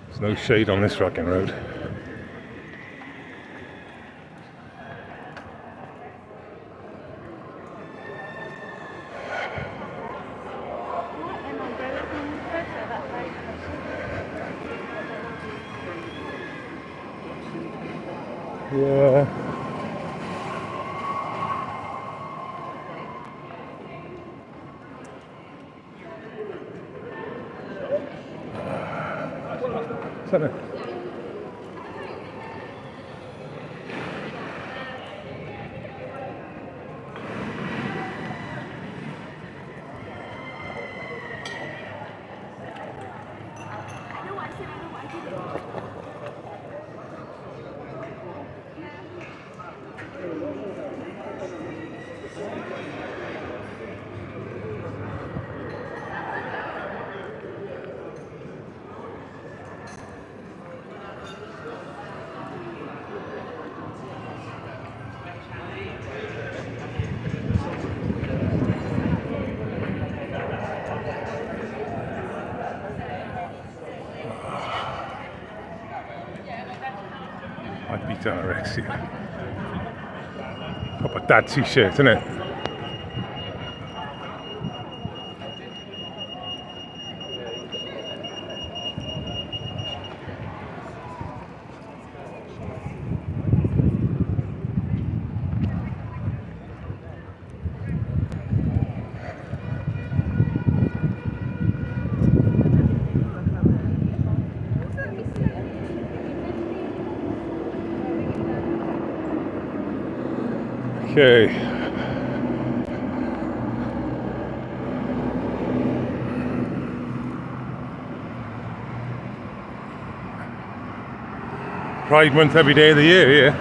[SPEAKER 1] There's no shade on this fucking road. Yeah. Isn't it? I'd beat anorexia. Proper dad t-shirt, isn't it? Okay. Pride Month every day of the year, yeah.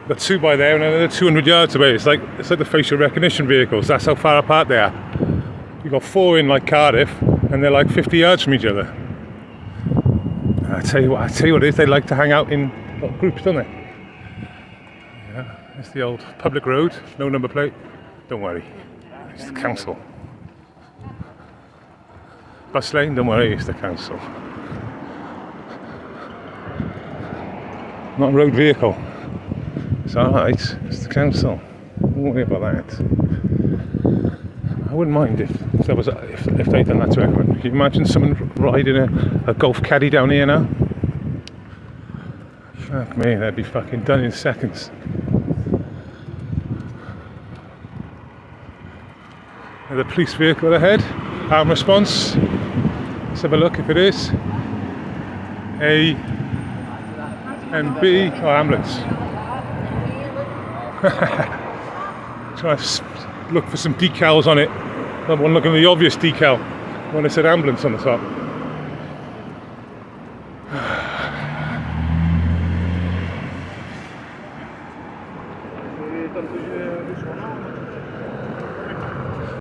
[SPEAKER 1] Got two by there and another 200 yards away. It's like the facial recognition vehicles. That's how far apart they are. You've got four in like Cardiff, and they're like 50 yards from each other. I tell you what it is. They like to hang out in little groups, don't they? Yeah, it's the old public road, no number plate. Don't worry, it's the council. Bus lane, don't worry, it's the council. Not a road vehicle. It's alright, it's the council. Don't worry about that. I wouldn't mind if they'd done that to everyone. Can you imagine someone riding a golf caddy down here now? Fuck me, they'd be fucking done in seconds. The police vehicle ahead, arm response. Let's have a look if it is. A and B, oh, ambulance. Try to look for some decals on it. I wasn't looking at the obvious decal when it said ambulance on the top.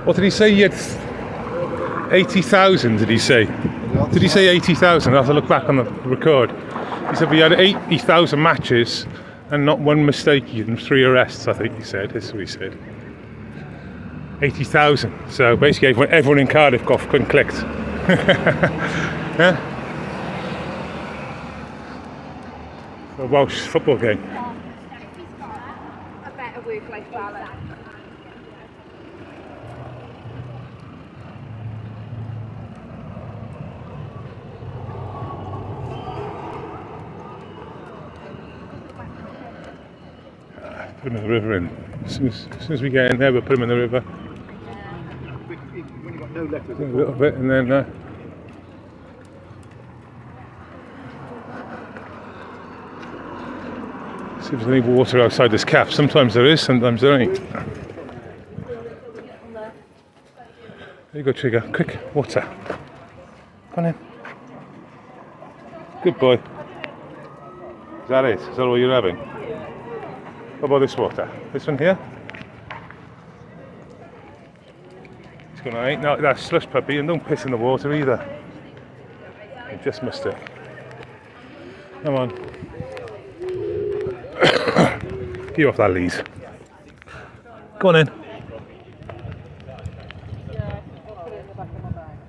[SPEAKER 1] What did he say? He had 80,000, did he say? Did he say 80,000? I'll have to look back on the record. He said we had 80,000 matches and not one mistake, even 3 arrests, I think he said. That's what he said. 80,000. So basically everyone in Cardiff got fucking clicked. Yeah? A Welsh football game.
[SPEAKER 6] A better work-life balance.
[SPEAKER 1] Put him in the river in. As soon as we get in there, we'll put him in the river.
[SPEAKER 5] When you've got no letters,
[SPEAKER 1] A little bit and then see if there's any water outside this cap. Sometimes there is, sometimes there ain't. There you go, Trigger. Quick, water. Come on in. Good boy. Is that it? Is that all you're having? What about this water? This one here? It's gonna ain't no that slush puppy, and don't piss in the water either. You just missed it. Come on. Get off that lead. Go on in.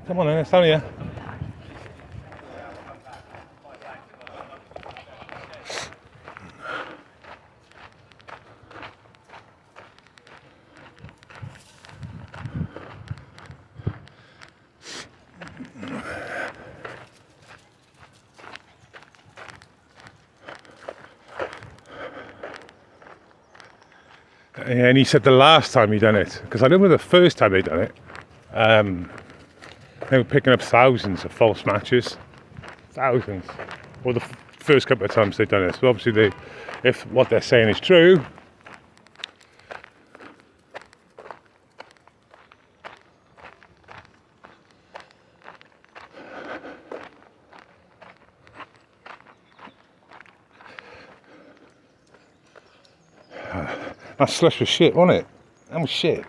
[SPEAKER 1] Come on in, it's down here. And he said the last time he done it, because I remember the first time they done it, they were picking up thousands of false matches. Thousands. Or the first couple of times they've done it. So obviously if what they're saying is true, that slush was shit, wasn't it? That was shit.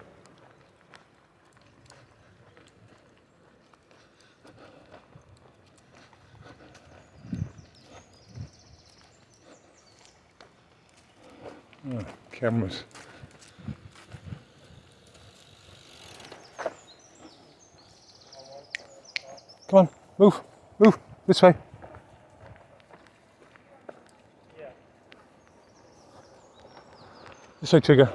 [SPEAKER 1] Oh, cameras. Come on, move, this way. This way, Trigger.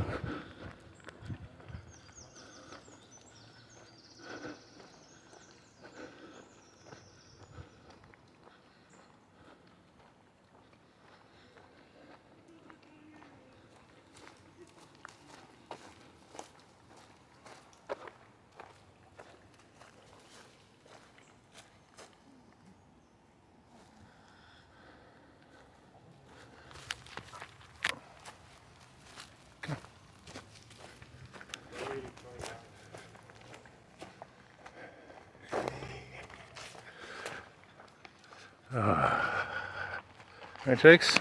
[SPEAKER 1] Right, Jakes?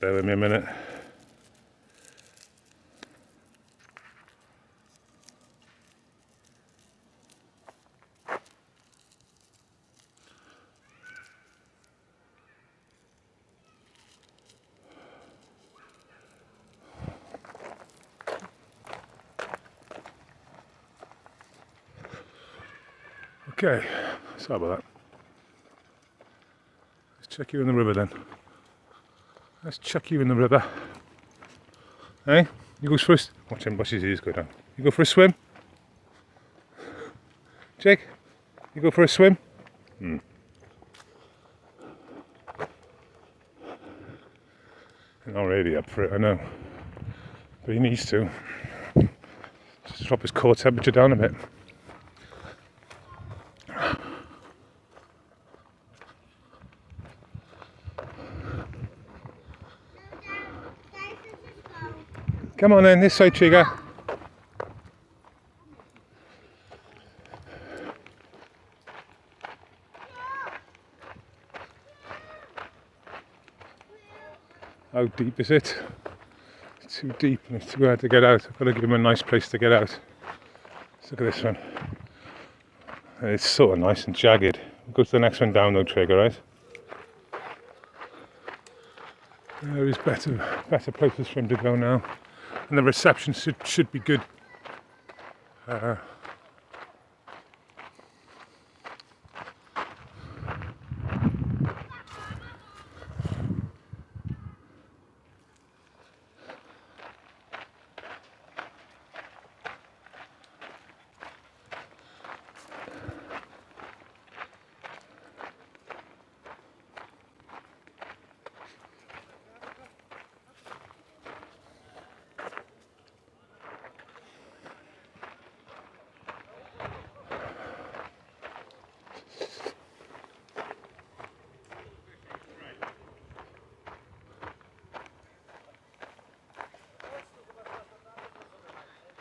[SPEAKER 1] Bear with me a minute. Okay, sorry about that. Let's check you in the river then. Let's chuck you in the river. Hey, you go first. Watch them bushes' ears go down. You go for a swim? Jake, you go for a swim? He's not really up for it, I know. But he needs to. Just drop his core temperature down a bit. Come on then, this side, Trigger. How deep is it? It's too deep and it's too hard to get out. I've got to give him a nice place to get out. Let's look at this one. It's sort of nice and jagged. We'll go to the next one down though, Trigger, right? There is better places for him to go now. And the reception should be good.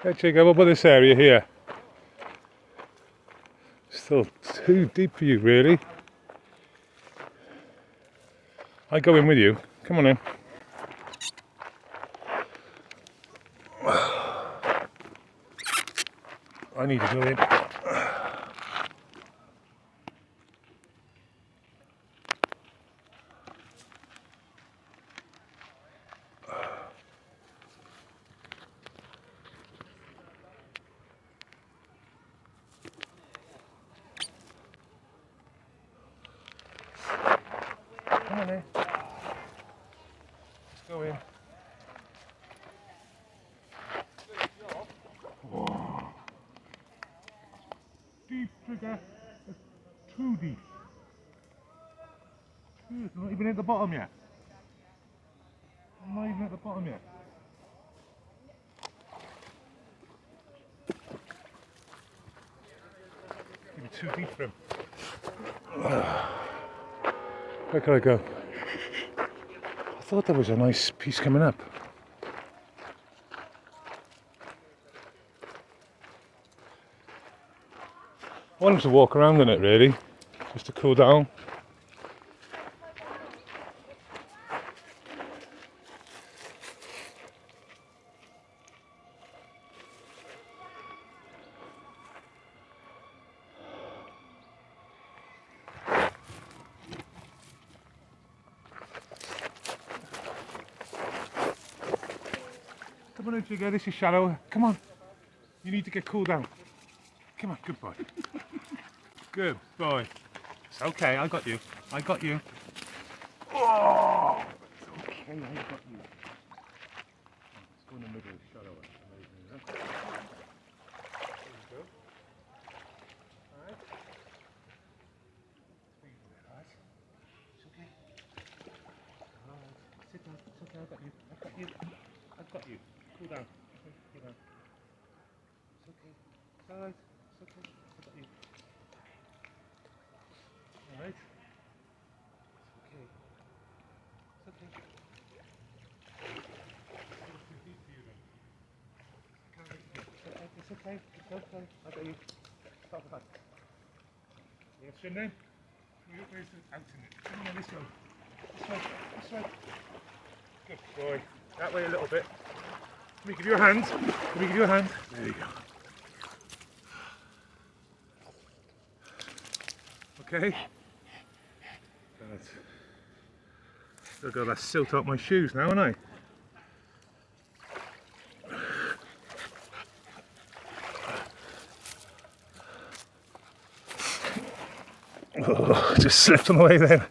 [SPEAKER 1] Hey Chico, what about this area here? Still too deep for you, really. I go in with you. Come on in. I need to go in. there. Let's go in. Whoa. Deep trigger. Too deep. It's not even at the bottom yet. I'm not even at the bottom yet. Maybe too deep for him. Where can I go? I thought there was a nice piece coming up. I want him to walk around in it really, just to cool down. Come on in, Trigger, this is shallow. Come on. You need to get cool down. Come on, good boy. Good boy. It's okay, I got you. I got you. Oh! It's okay, I got you. Let's go in the middle, shallow. Amazing, huh? There you go. Alright. It's okay. Alright. Sit down, it's okay, I got you. I got you. I've got you. Cool down. Cool down. It's okay. It's alright. It's okay. I got you. Alright. It's okay. It's okay. It's too deep for you then. It's okay. It's okay. I got you. Stop that. You want to swim then? Where's the out in it? Come on, this way. This way. This way. Good boy. That way a little bit. Let me give you a hand. Let me give you a hand. There you go. Okay. Good. I've got that silt up my shoes now, haven't I? Oh, just slipped on the way then.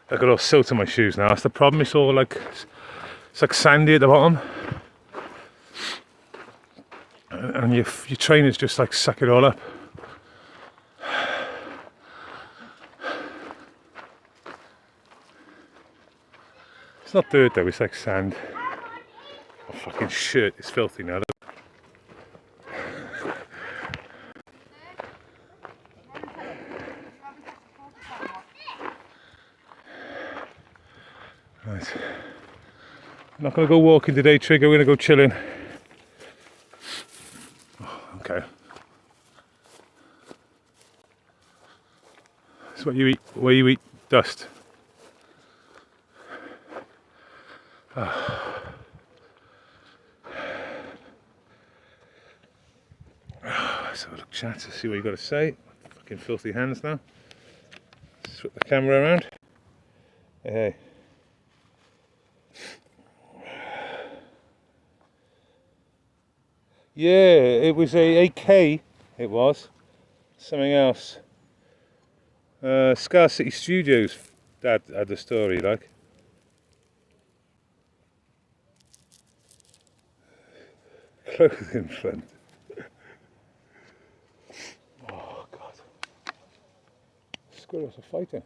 [SPEAKER 1] I've got all silt on my shoes now. That's the problem. It's all like sandy at the bottom, and your trainers just like suck it all up. It's not dirt though. It's like sand. My fucking shirt is filthy now. Right. I'm not going to go walking today, Trigger. We're going to go chilling. Oh, okay. That's what you eat. Where you eat dust. Let's have a look, chat, to see what you've got to say. Fucking filthy hands now. Swip the camera around. Hey. Yeah, it was a AK, it was. Something else. Scar City Studios, Dad had the story, like. Clothing front. Oh, God. Squirrels are fighting.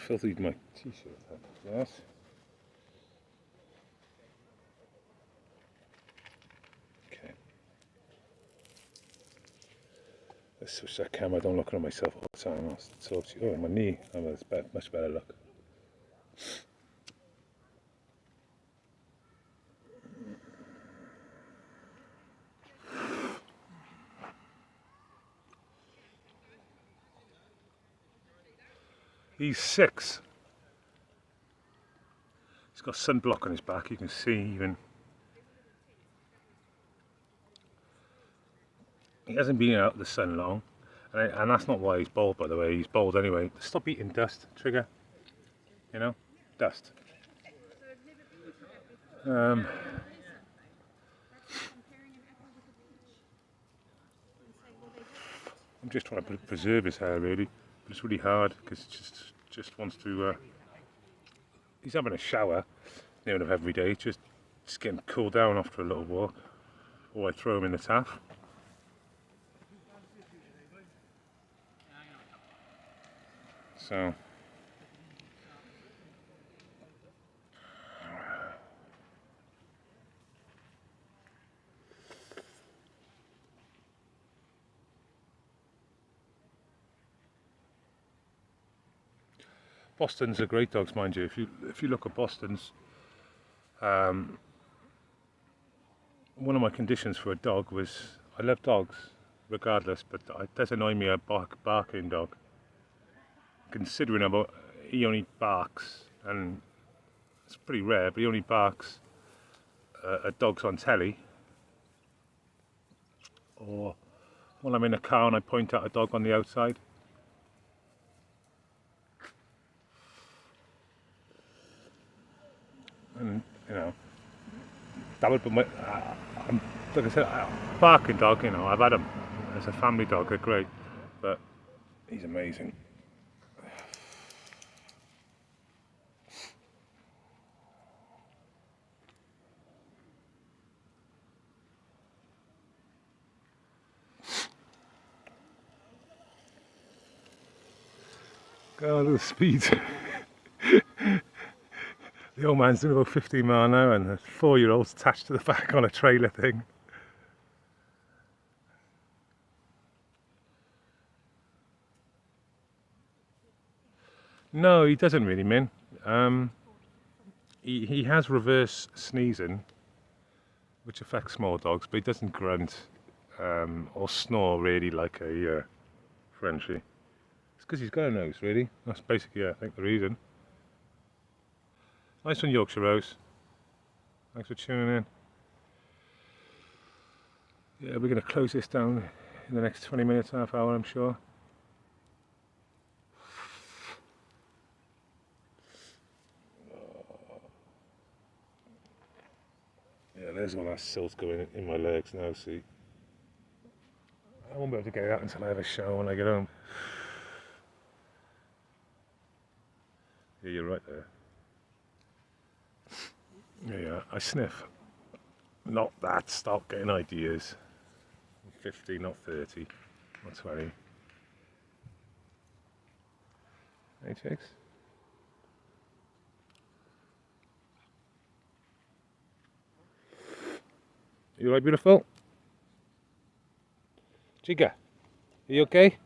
[SPEAKER 1] Filthy my t-shirt. Yes. Okay. Let's switch that camera. I don't look at myself all the time. I'll talk to you. Oh, my knee. Oh, that's bad. Much better look. He's 6. He's got sunblock on his back, you can see even. hasn't been out in the sun long, and that's not why he's bald, by the way. He's bald anyway. Stop eating dust, Trigger. You know, dust. I'm just trying to preserve his hair, really, but it's really hard because it just wants to. He's having a shower near enough every day, just getting cooled down after a little walk, or I throw him in the tap. So. Bostons are great dogs, mind you. If you look at Bostons, one of my conditions for a dog was I love dogs, regardless, but it does annoy me a barking dog. Considering about he only barks, and it's pretty rare, but he only barks at dogs on telly, or when I'm in a car and I point out a dog on the outside. And you know, that would be my. Like I said, barking dog. You know, I've had him as a family dog. They're great, but he's amazing. God, look at the speed. The old man's doing about 15 miles an hour and the 4-year-old's attached to the back on a trailer thing. No, he doesn't really, Min. He has reverse sneezing, which affects small dogs, but he doesn't grunt or snore really like a Frenchie. It's because he's got a nose, really. That's basically, I think, the reason. Nice one, Yorkshire Rose. Thanks for tuning in. Yeah, we're going to close this down in the next 20 minutes, half hour, I'm sure. Yeah, there's all that silt going in my legs now, see. I won't be able to get it out until I have a shower when I get home. Yeah, you're right there. Yeah, I sniff. Not that, stop getting ideas. 50, not 30, not 20. Hey, chicks. You alright, beautiful? Chica, are you okay?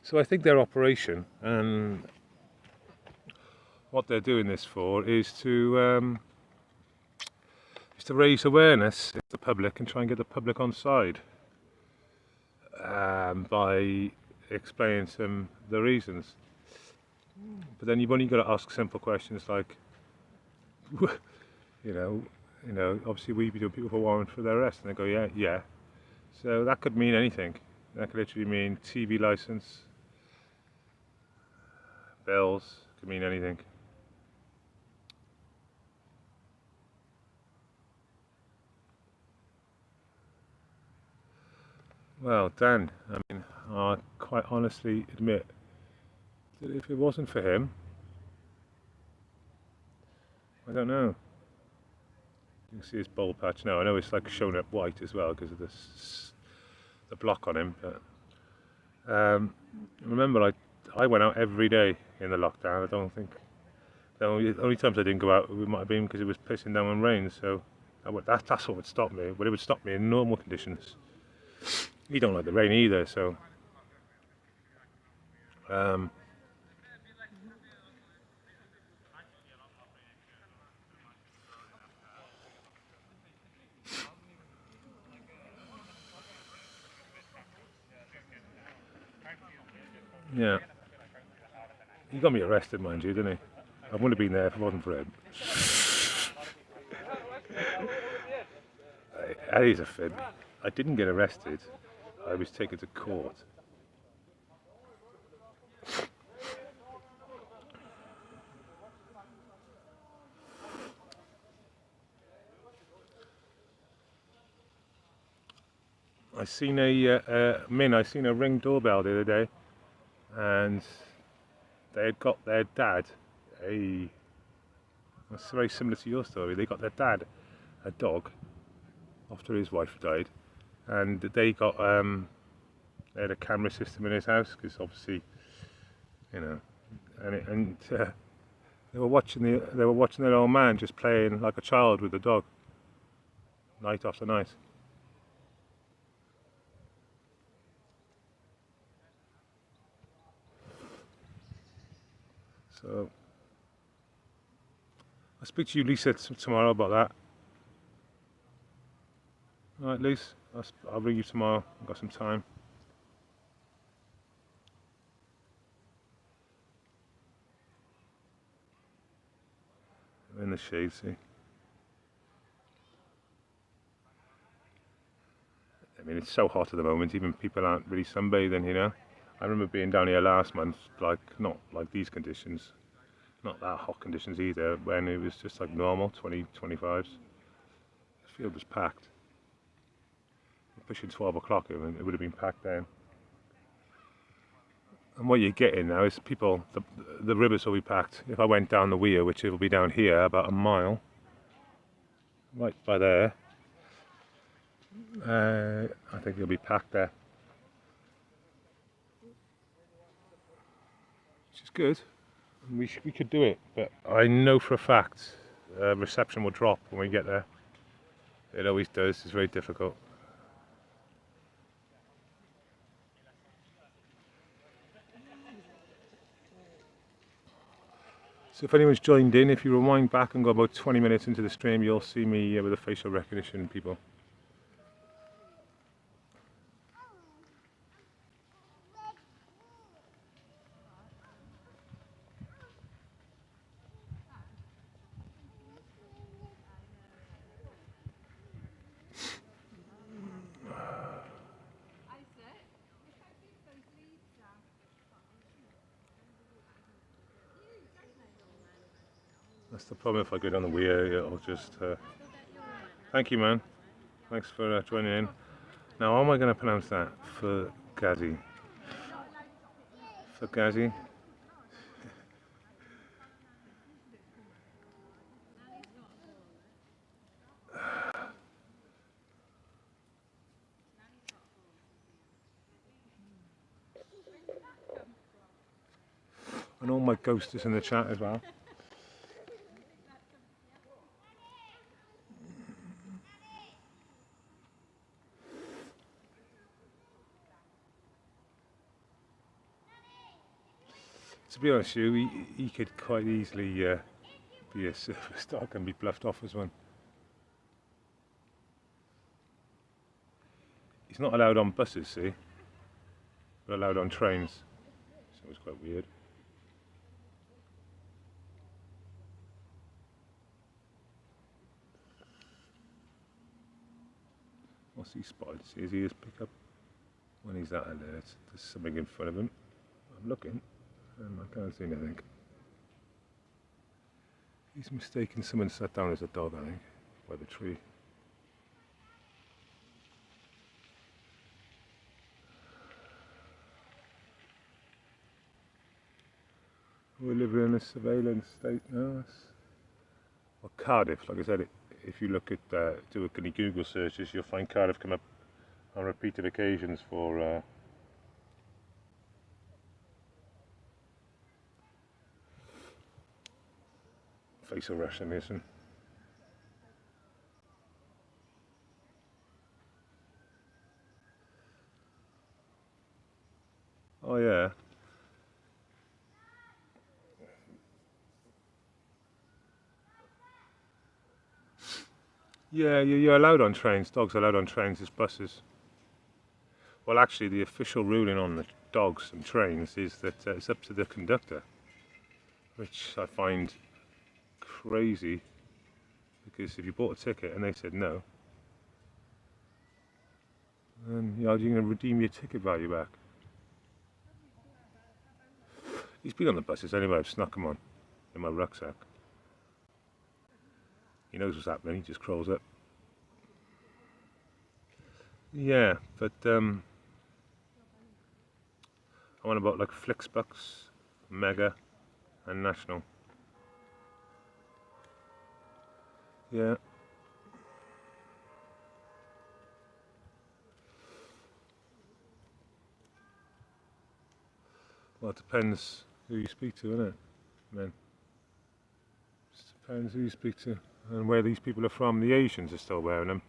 [SPEAKER 1] So I think their operation and what they're doing this for is to raise awareness in the public and try and get the public on side by explaining to them the reasons. But then you've only got to ask simple questions like, you know, obviously we do people for warrant for their arrest, and they go, yeah. So that could mean anything. That could literally mean TV license, bills, could mean anything. Well, Dan, I mean, I quite honestly admit that if it wasn't for him, I don't know. You can see his bald patch now. I know it's like showing up white as well because of this, the block on him. But remember, I went out every day in the lockdown. I don't think the only times I didn't go out, it might have been because it was pissing down and rain. So that's what would stop me. But it would stop me in normal conditions. He don't like the rain either, so yeah. He got me arrested, mind you, didn't he? I wouldn't have been there if it wasn't for him. That is a fib. I didn't get arrested. I was taken to court. I seen I seen a Ring doorbell the other day, and they had got their dad that's very similar to your story. They got their dad a dog after his wife died, and they got they had a camera system in his house because obviously, you know, and they were watching their old man just playing like a child with the dog, night after night. So I'll speak to you, Lisa, tomorrow about that. All right, Lisa, I'll ring you tomorrow. I've got some time. I'm in the shade, see. I mean, it's so hot at the moment, even people aren't really sunbathing, you know. I remember being down here last month, like, not like these conditions, not that hot conditions either, when it was just like normal, 20, 25s. The field was packed. Pushing 12 o'clock, it would have been packed down. And what you're getting now is people, the rivers will be packed. If I went down the weir, which it will be down here, about a mile, right by there, I think it'll be packed there. Which is good. We could do it, but I know for a fact reception will drop when we get there. It always does. It's very difficult. So if anyone's joined in, if you rewind back and go about 20 minutes into the stream, you'll see me with the facial recognition people. That's the problem. If I go down the weir, it'll just... Thank you, man. Thanks for joining in. Now, how am I going to pronounce that? Fugazi. Fugazi? And all my ghosts is in the chat as well. To be honest with you, he could quite easily be a service dog and be bluffed off as one. He's not allowed on buses, see? But allowed on trains. So it's quite weird. What's he spotted? See his ears pick up? When he's that alert, there's something in front of him. I'm looking. I can't see anything. He's mistaken someone sat down as a dog, I think, by the tree. We're living in a surveillance state now. Well, Cardiff, like I said, if you look at, do any Google searches, you'll find Cardiff come up on repeated occasions for facial recognition. Oh yeah. Yeah, you're allowed on trains. Dogs are allowed on trains as buses. Well, actually, the official ruling on the dogs and trains is that it's up to the conductor, which I find crazy, because if you bought a ticket and they said no, And you're going to redeem your ticket value back. He's been on the buses anyway. I've snuck him on in my rucksack. He knows what's happening. He just crawls up. Yeah, but I want about like Flixbucks, Mega, and National. Yeah. Well, it depends who you speak to, innit, man? Just depends who you speak to and where these people are from. The Asians are still wearing them.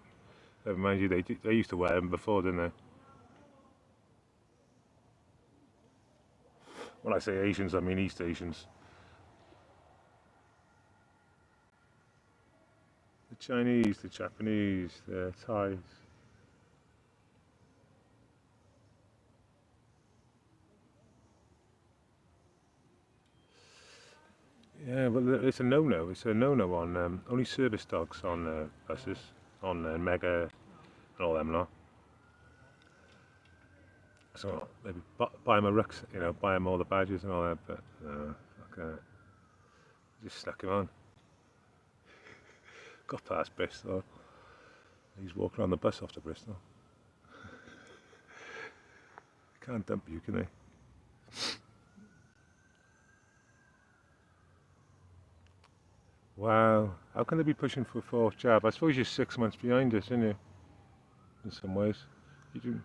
[SPEAKER 1] Never mind you, they used to wear them before, didn't they? When I say Asians, I mean East Asians. The Chinese, the Japanese, the Thais. Yeah, well, it's a no-no. It's a no-no on only service dogs on buses, on Mega and all them lot. So maybe buy them a rucksack, you know, buy them all the badges and all that. But just stuck him on. Got past Bristol. He's walking around the bus off to Bristol. Can't dump you, can they? Wow, how can they be pushing for a fourth jab? I suppose you're 6 months behind us, aren't you? In some ways. You do.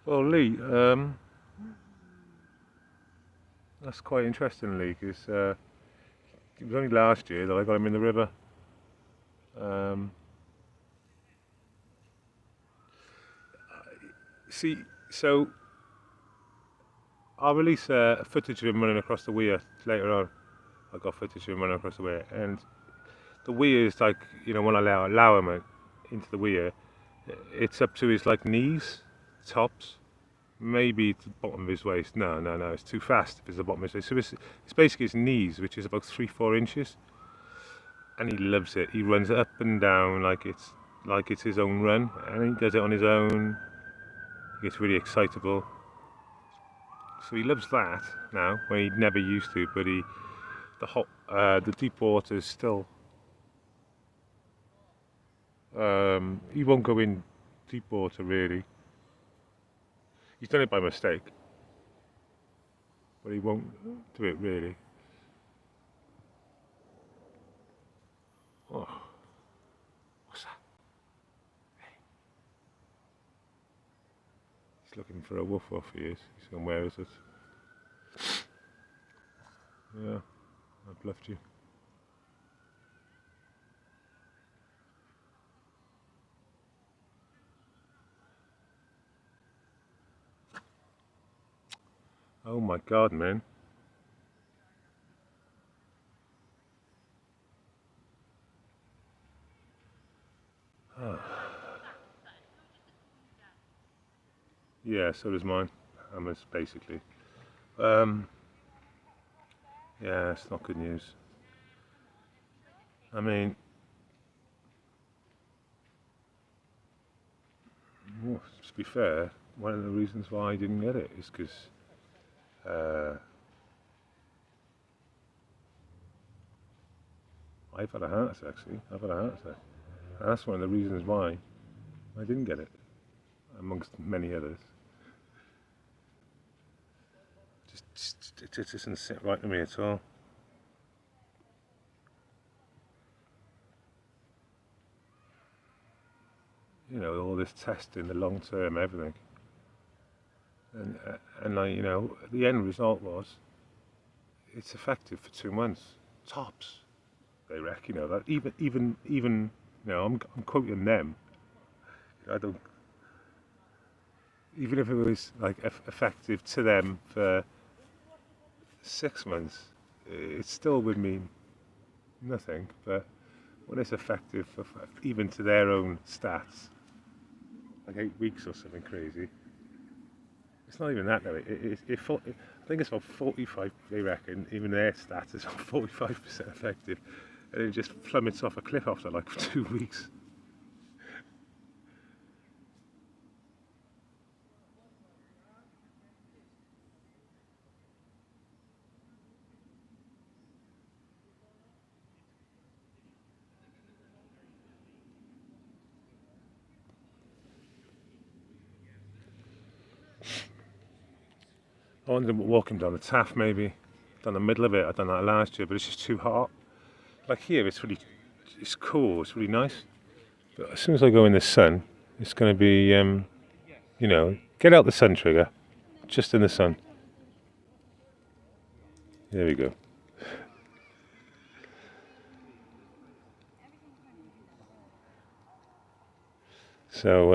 [SPEAKER 1] Well, Lee, that's quite interesting, Lee, because it was only last year that I got him in the river. See, so I'll release footage of him running across the weir later on. I got footage of him running across the weir, and the weir is like, you know, when I allow him into the weir, it's up to his like knees, tops, maybe to the bottom of his waist. No, it's too fast if it's the bottom of his waist. So it's basically his knees, which is about 3-4 inches, and he loves it. He runs up and down like it's his own run, and he does it on his own. He gets really excitable. So he loves that now, when he never used to. But the deep water is still. He won't go in deep water really. He's done it by mistake, but he won't do it really. Oh, what's that? Hey. He's looking for a woof off. He is. He's going, where is it? Yeah, I've left you. Oh my God, man. Yeah, so does mine. Hammers, basically. Yeah, it's not good news. I mean, well, to be fair, one of the reasons why I didn't get it is because I've had a heart attack, actually. I've had a heart attack. And that's one of the reasons why I didn't get it, amongst many others. It just doesn't sit right with me at all. You know, all this testing, the long term, everything. And like, you know, the end result was it's effective for 2 months, tops. They reckon, you know, that even you know, I'm quoting them. I don't. Even if it was like effective to them for 6 months, it still would mean nothing. But when it's effective for even to their own stats, like 8 weeks or something crazy. It's not even that though. I think it's about 45. They reckon even their stats is about 45% effective. and it just plummets off a cliff after like 2 weeks. I wanted to walk him down the Taff maybe, down the middle of it. I've done that last year, but it's just too hot. Like here, it's cool, it's really nice. But as soon as I go in the sun, it's going to be, you know, get out the sun trigger, just in the sun. There we go. So,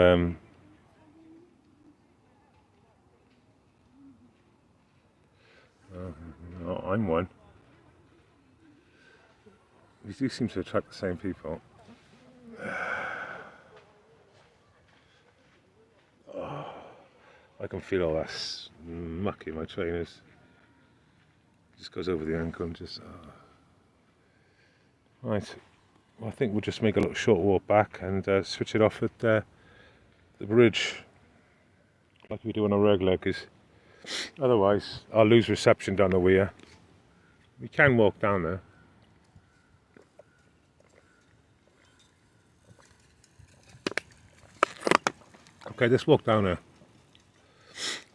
[SPEAKER 1] oh, I'm one. You do seem to attract the same people. Oh, I can feel all that muck in my trainers. Just goes over the ankle and just... Right, well, I think we'll just make a little short walk back and switch it off at the bridge, like we do on a regular, because otherwise I'll lose reception down the weir. We can walk down there. Okay, let's walk down there.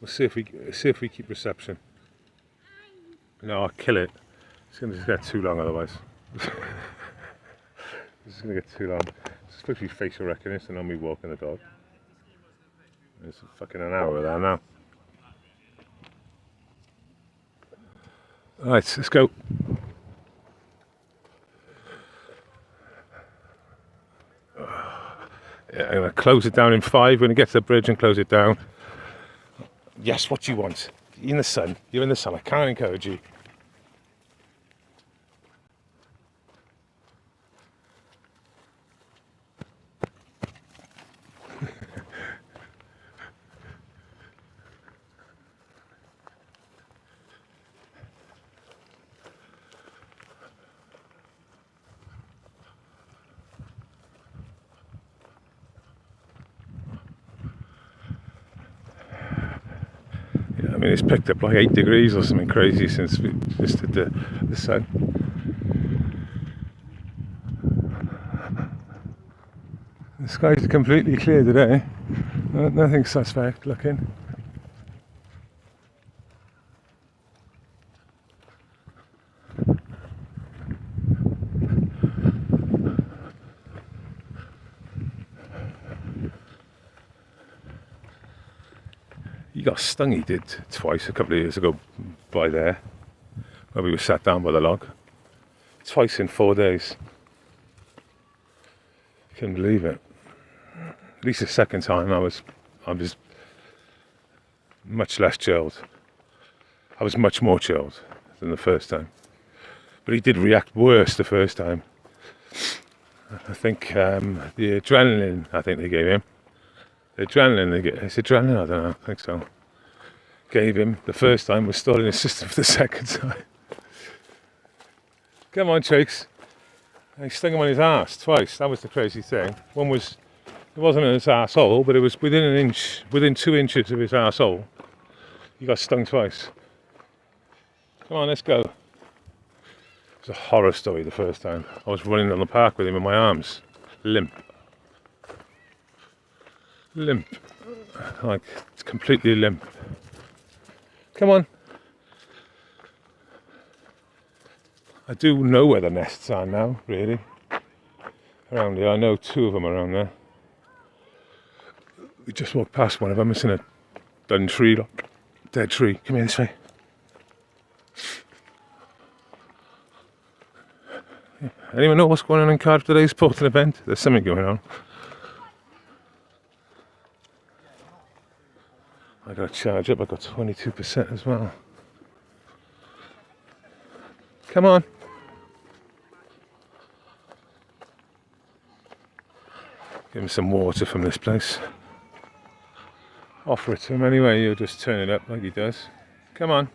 [SPEAKER 1] We'll see if we keep reception. No, I'll kill it. It's going to just get too long otherwise. This is going to get too long. It's supposed to be facial recognition on me walking the dog. It's fucking an hour there now. Alright, let's go. Yeah, I'm going to close it down in 5. We're going to get to the bridge and close it down. Yes, what do you want? You're in the sun. You're in the sun. I can't encourage you. I mean, it's picked up like 8 degrees or something crazy since we just did the sun. The skies are completely clear today. Nothing suspect looking. He got stung, he did, twice a couple of years ago by there, where we were sat down by the log. Twice in 4 days. Couldn't believe it. At least the second time I was much less chilled. I was much more chilled than the first time. But he did react worse the first time. I think the adrenaline, I think they gave him. It's adrenaline, I don't know, I think so. Gave him the first time, was still in his system for the second time. Come on, Chakes. I stung him on his arse twice. That was the crazy thing. One was, it wasn't in his arsehole, but it was within 2 inches of his arsehole. He got stung twice. Come on, let's go. It was a horror story the first time. I was running down the park with him in my arms, limp. Limp, like it's completely limp. Come on. I do know where the nests are now, really. Around here, I know 2 of them around there. We just walked past one of them. It's in a done tree, look. Dead tree. Come here this way. Yeah. Anyone know what's going on in Cardiff today? Sporting event? There's something going on. I got to charge up, I got 22% as well. Come on. Give him some water from this place. Offer it to him anyway, you'll just turn it up like he does. Come on.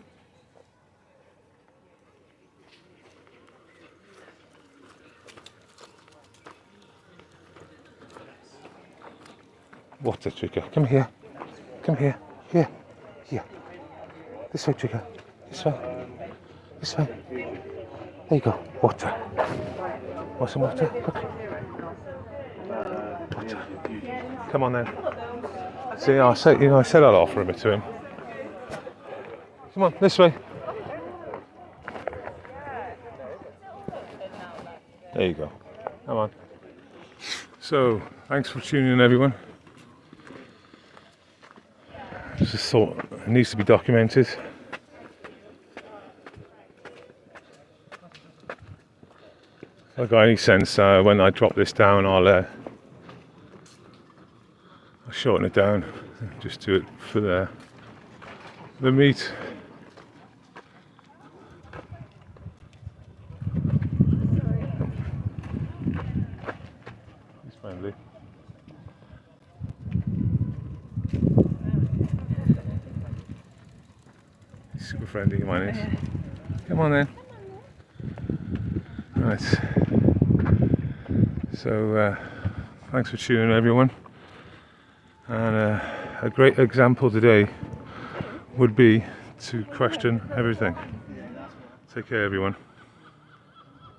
[SPEAKER 1] What's it, Trigger? Come here. Come here. Here. Here. This way, Trigger. This way. This way. There you go. Water. Want some water? Look. Water. Come on then. See, I said I'd offer a bit to him. Come on, this way. There you go. Come on. So, thanks for tuning in, everyone. Just thought it needs to be documented. If I got any sense, when I drop this down, I'll shorten it down. Just do it for the meat. He's friendly. He's super friendly, come on in. Come on then. Right. So thanks for tuning in, everyone. And a great example today would be to question everything. Take care, everyone.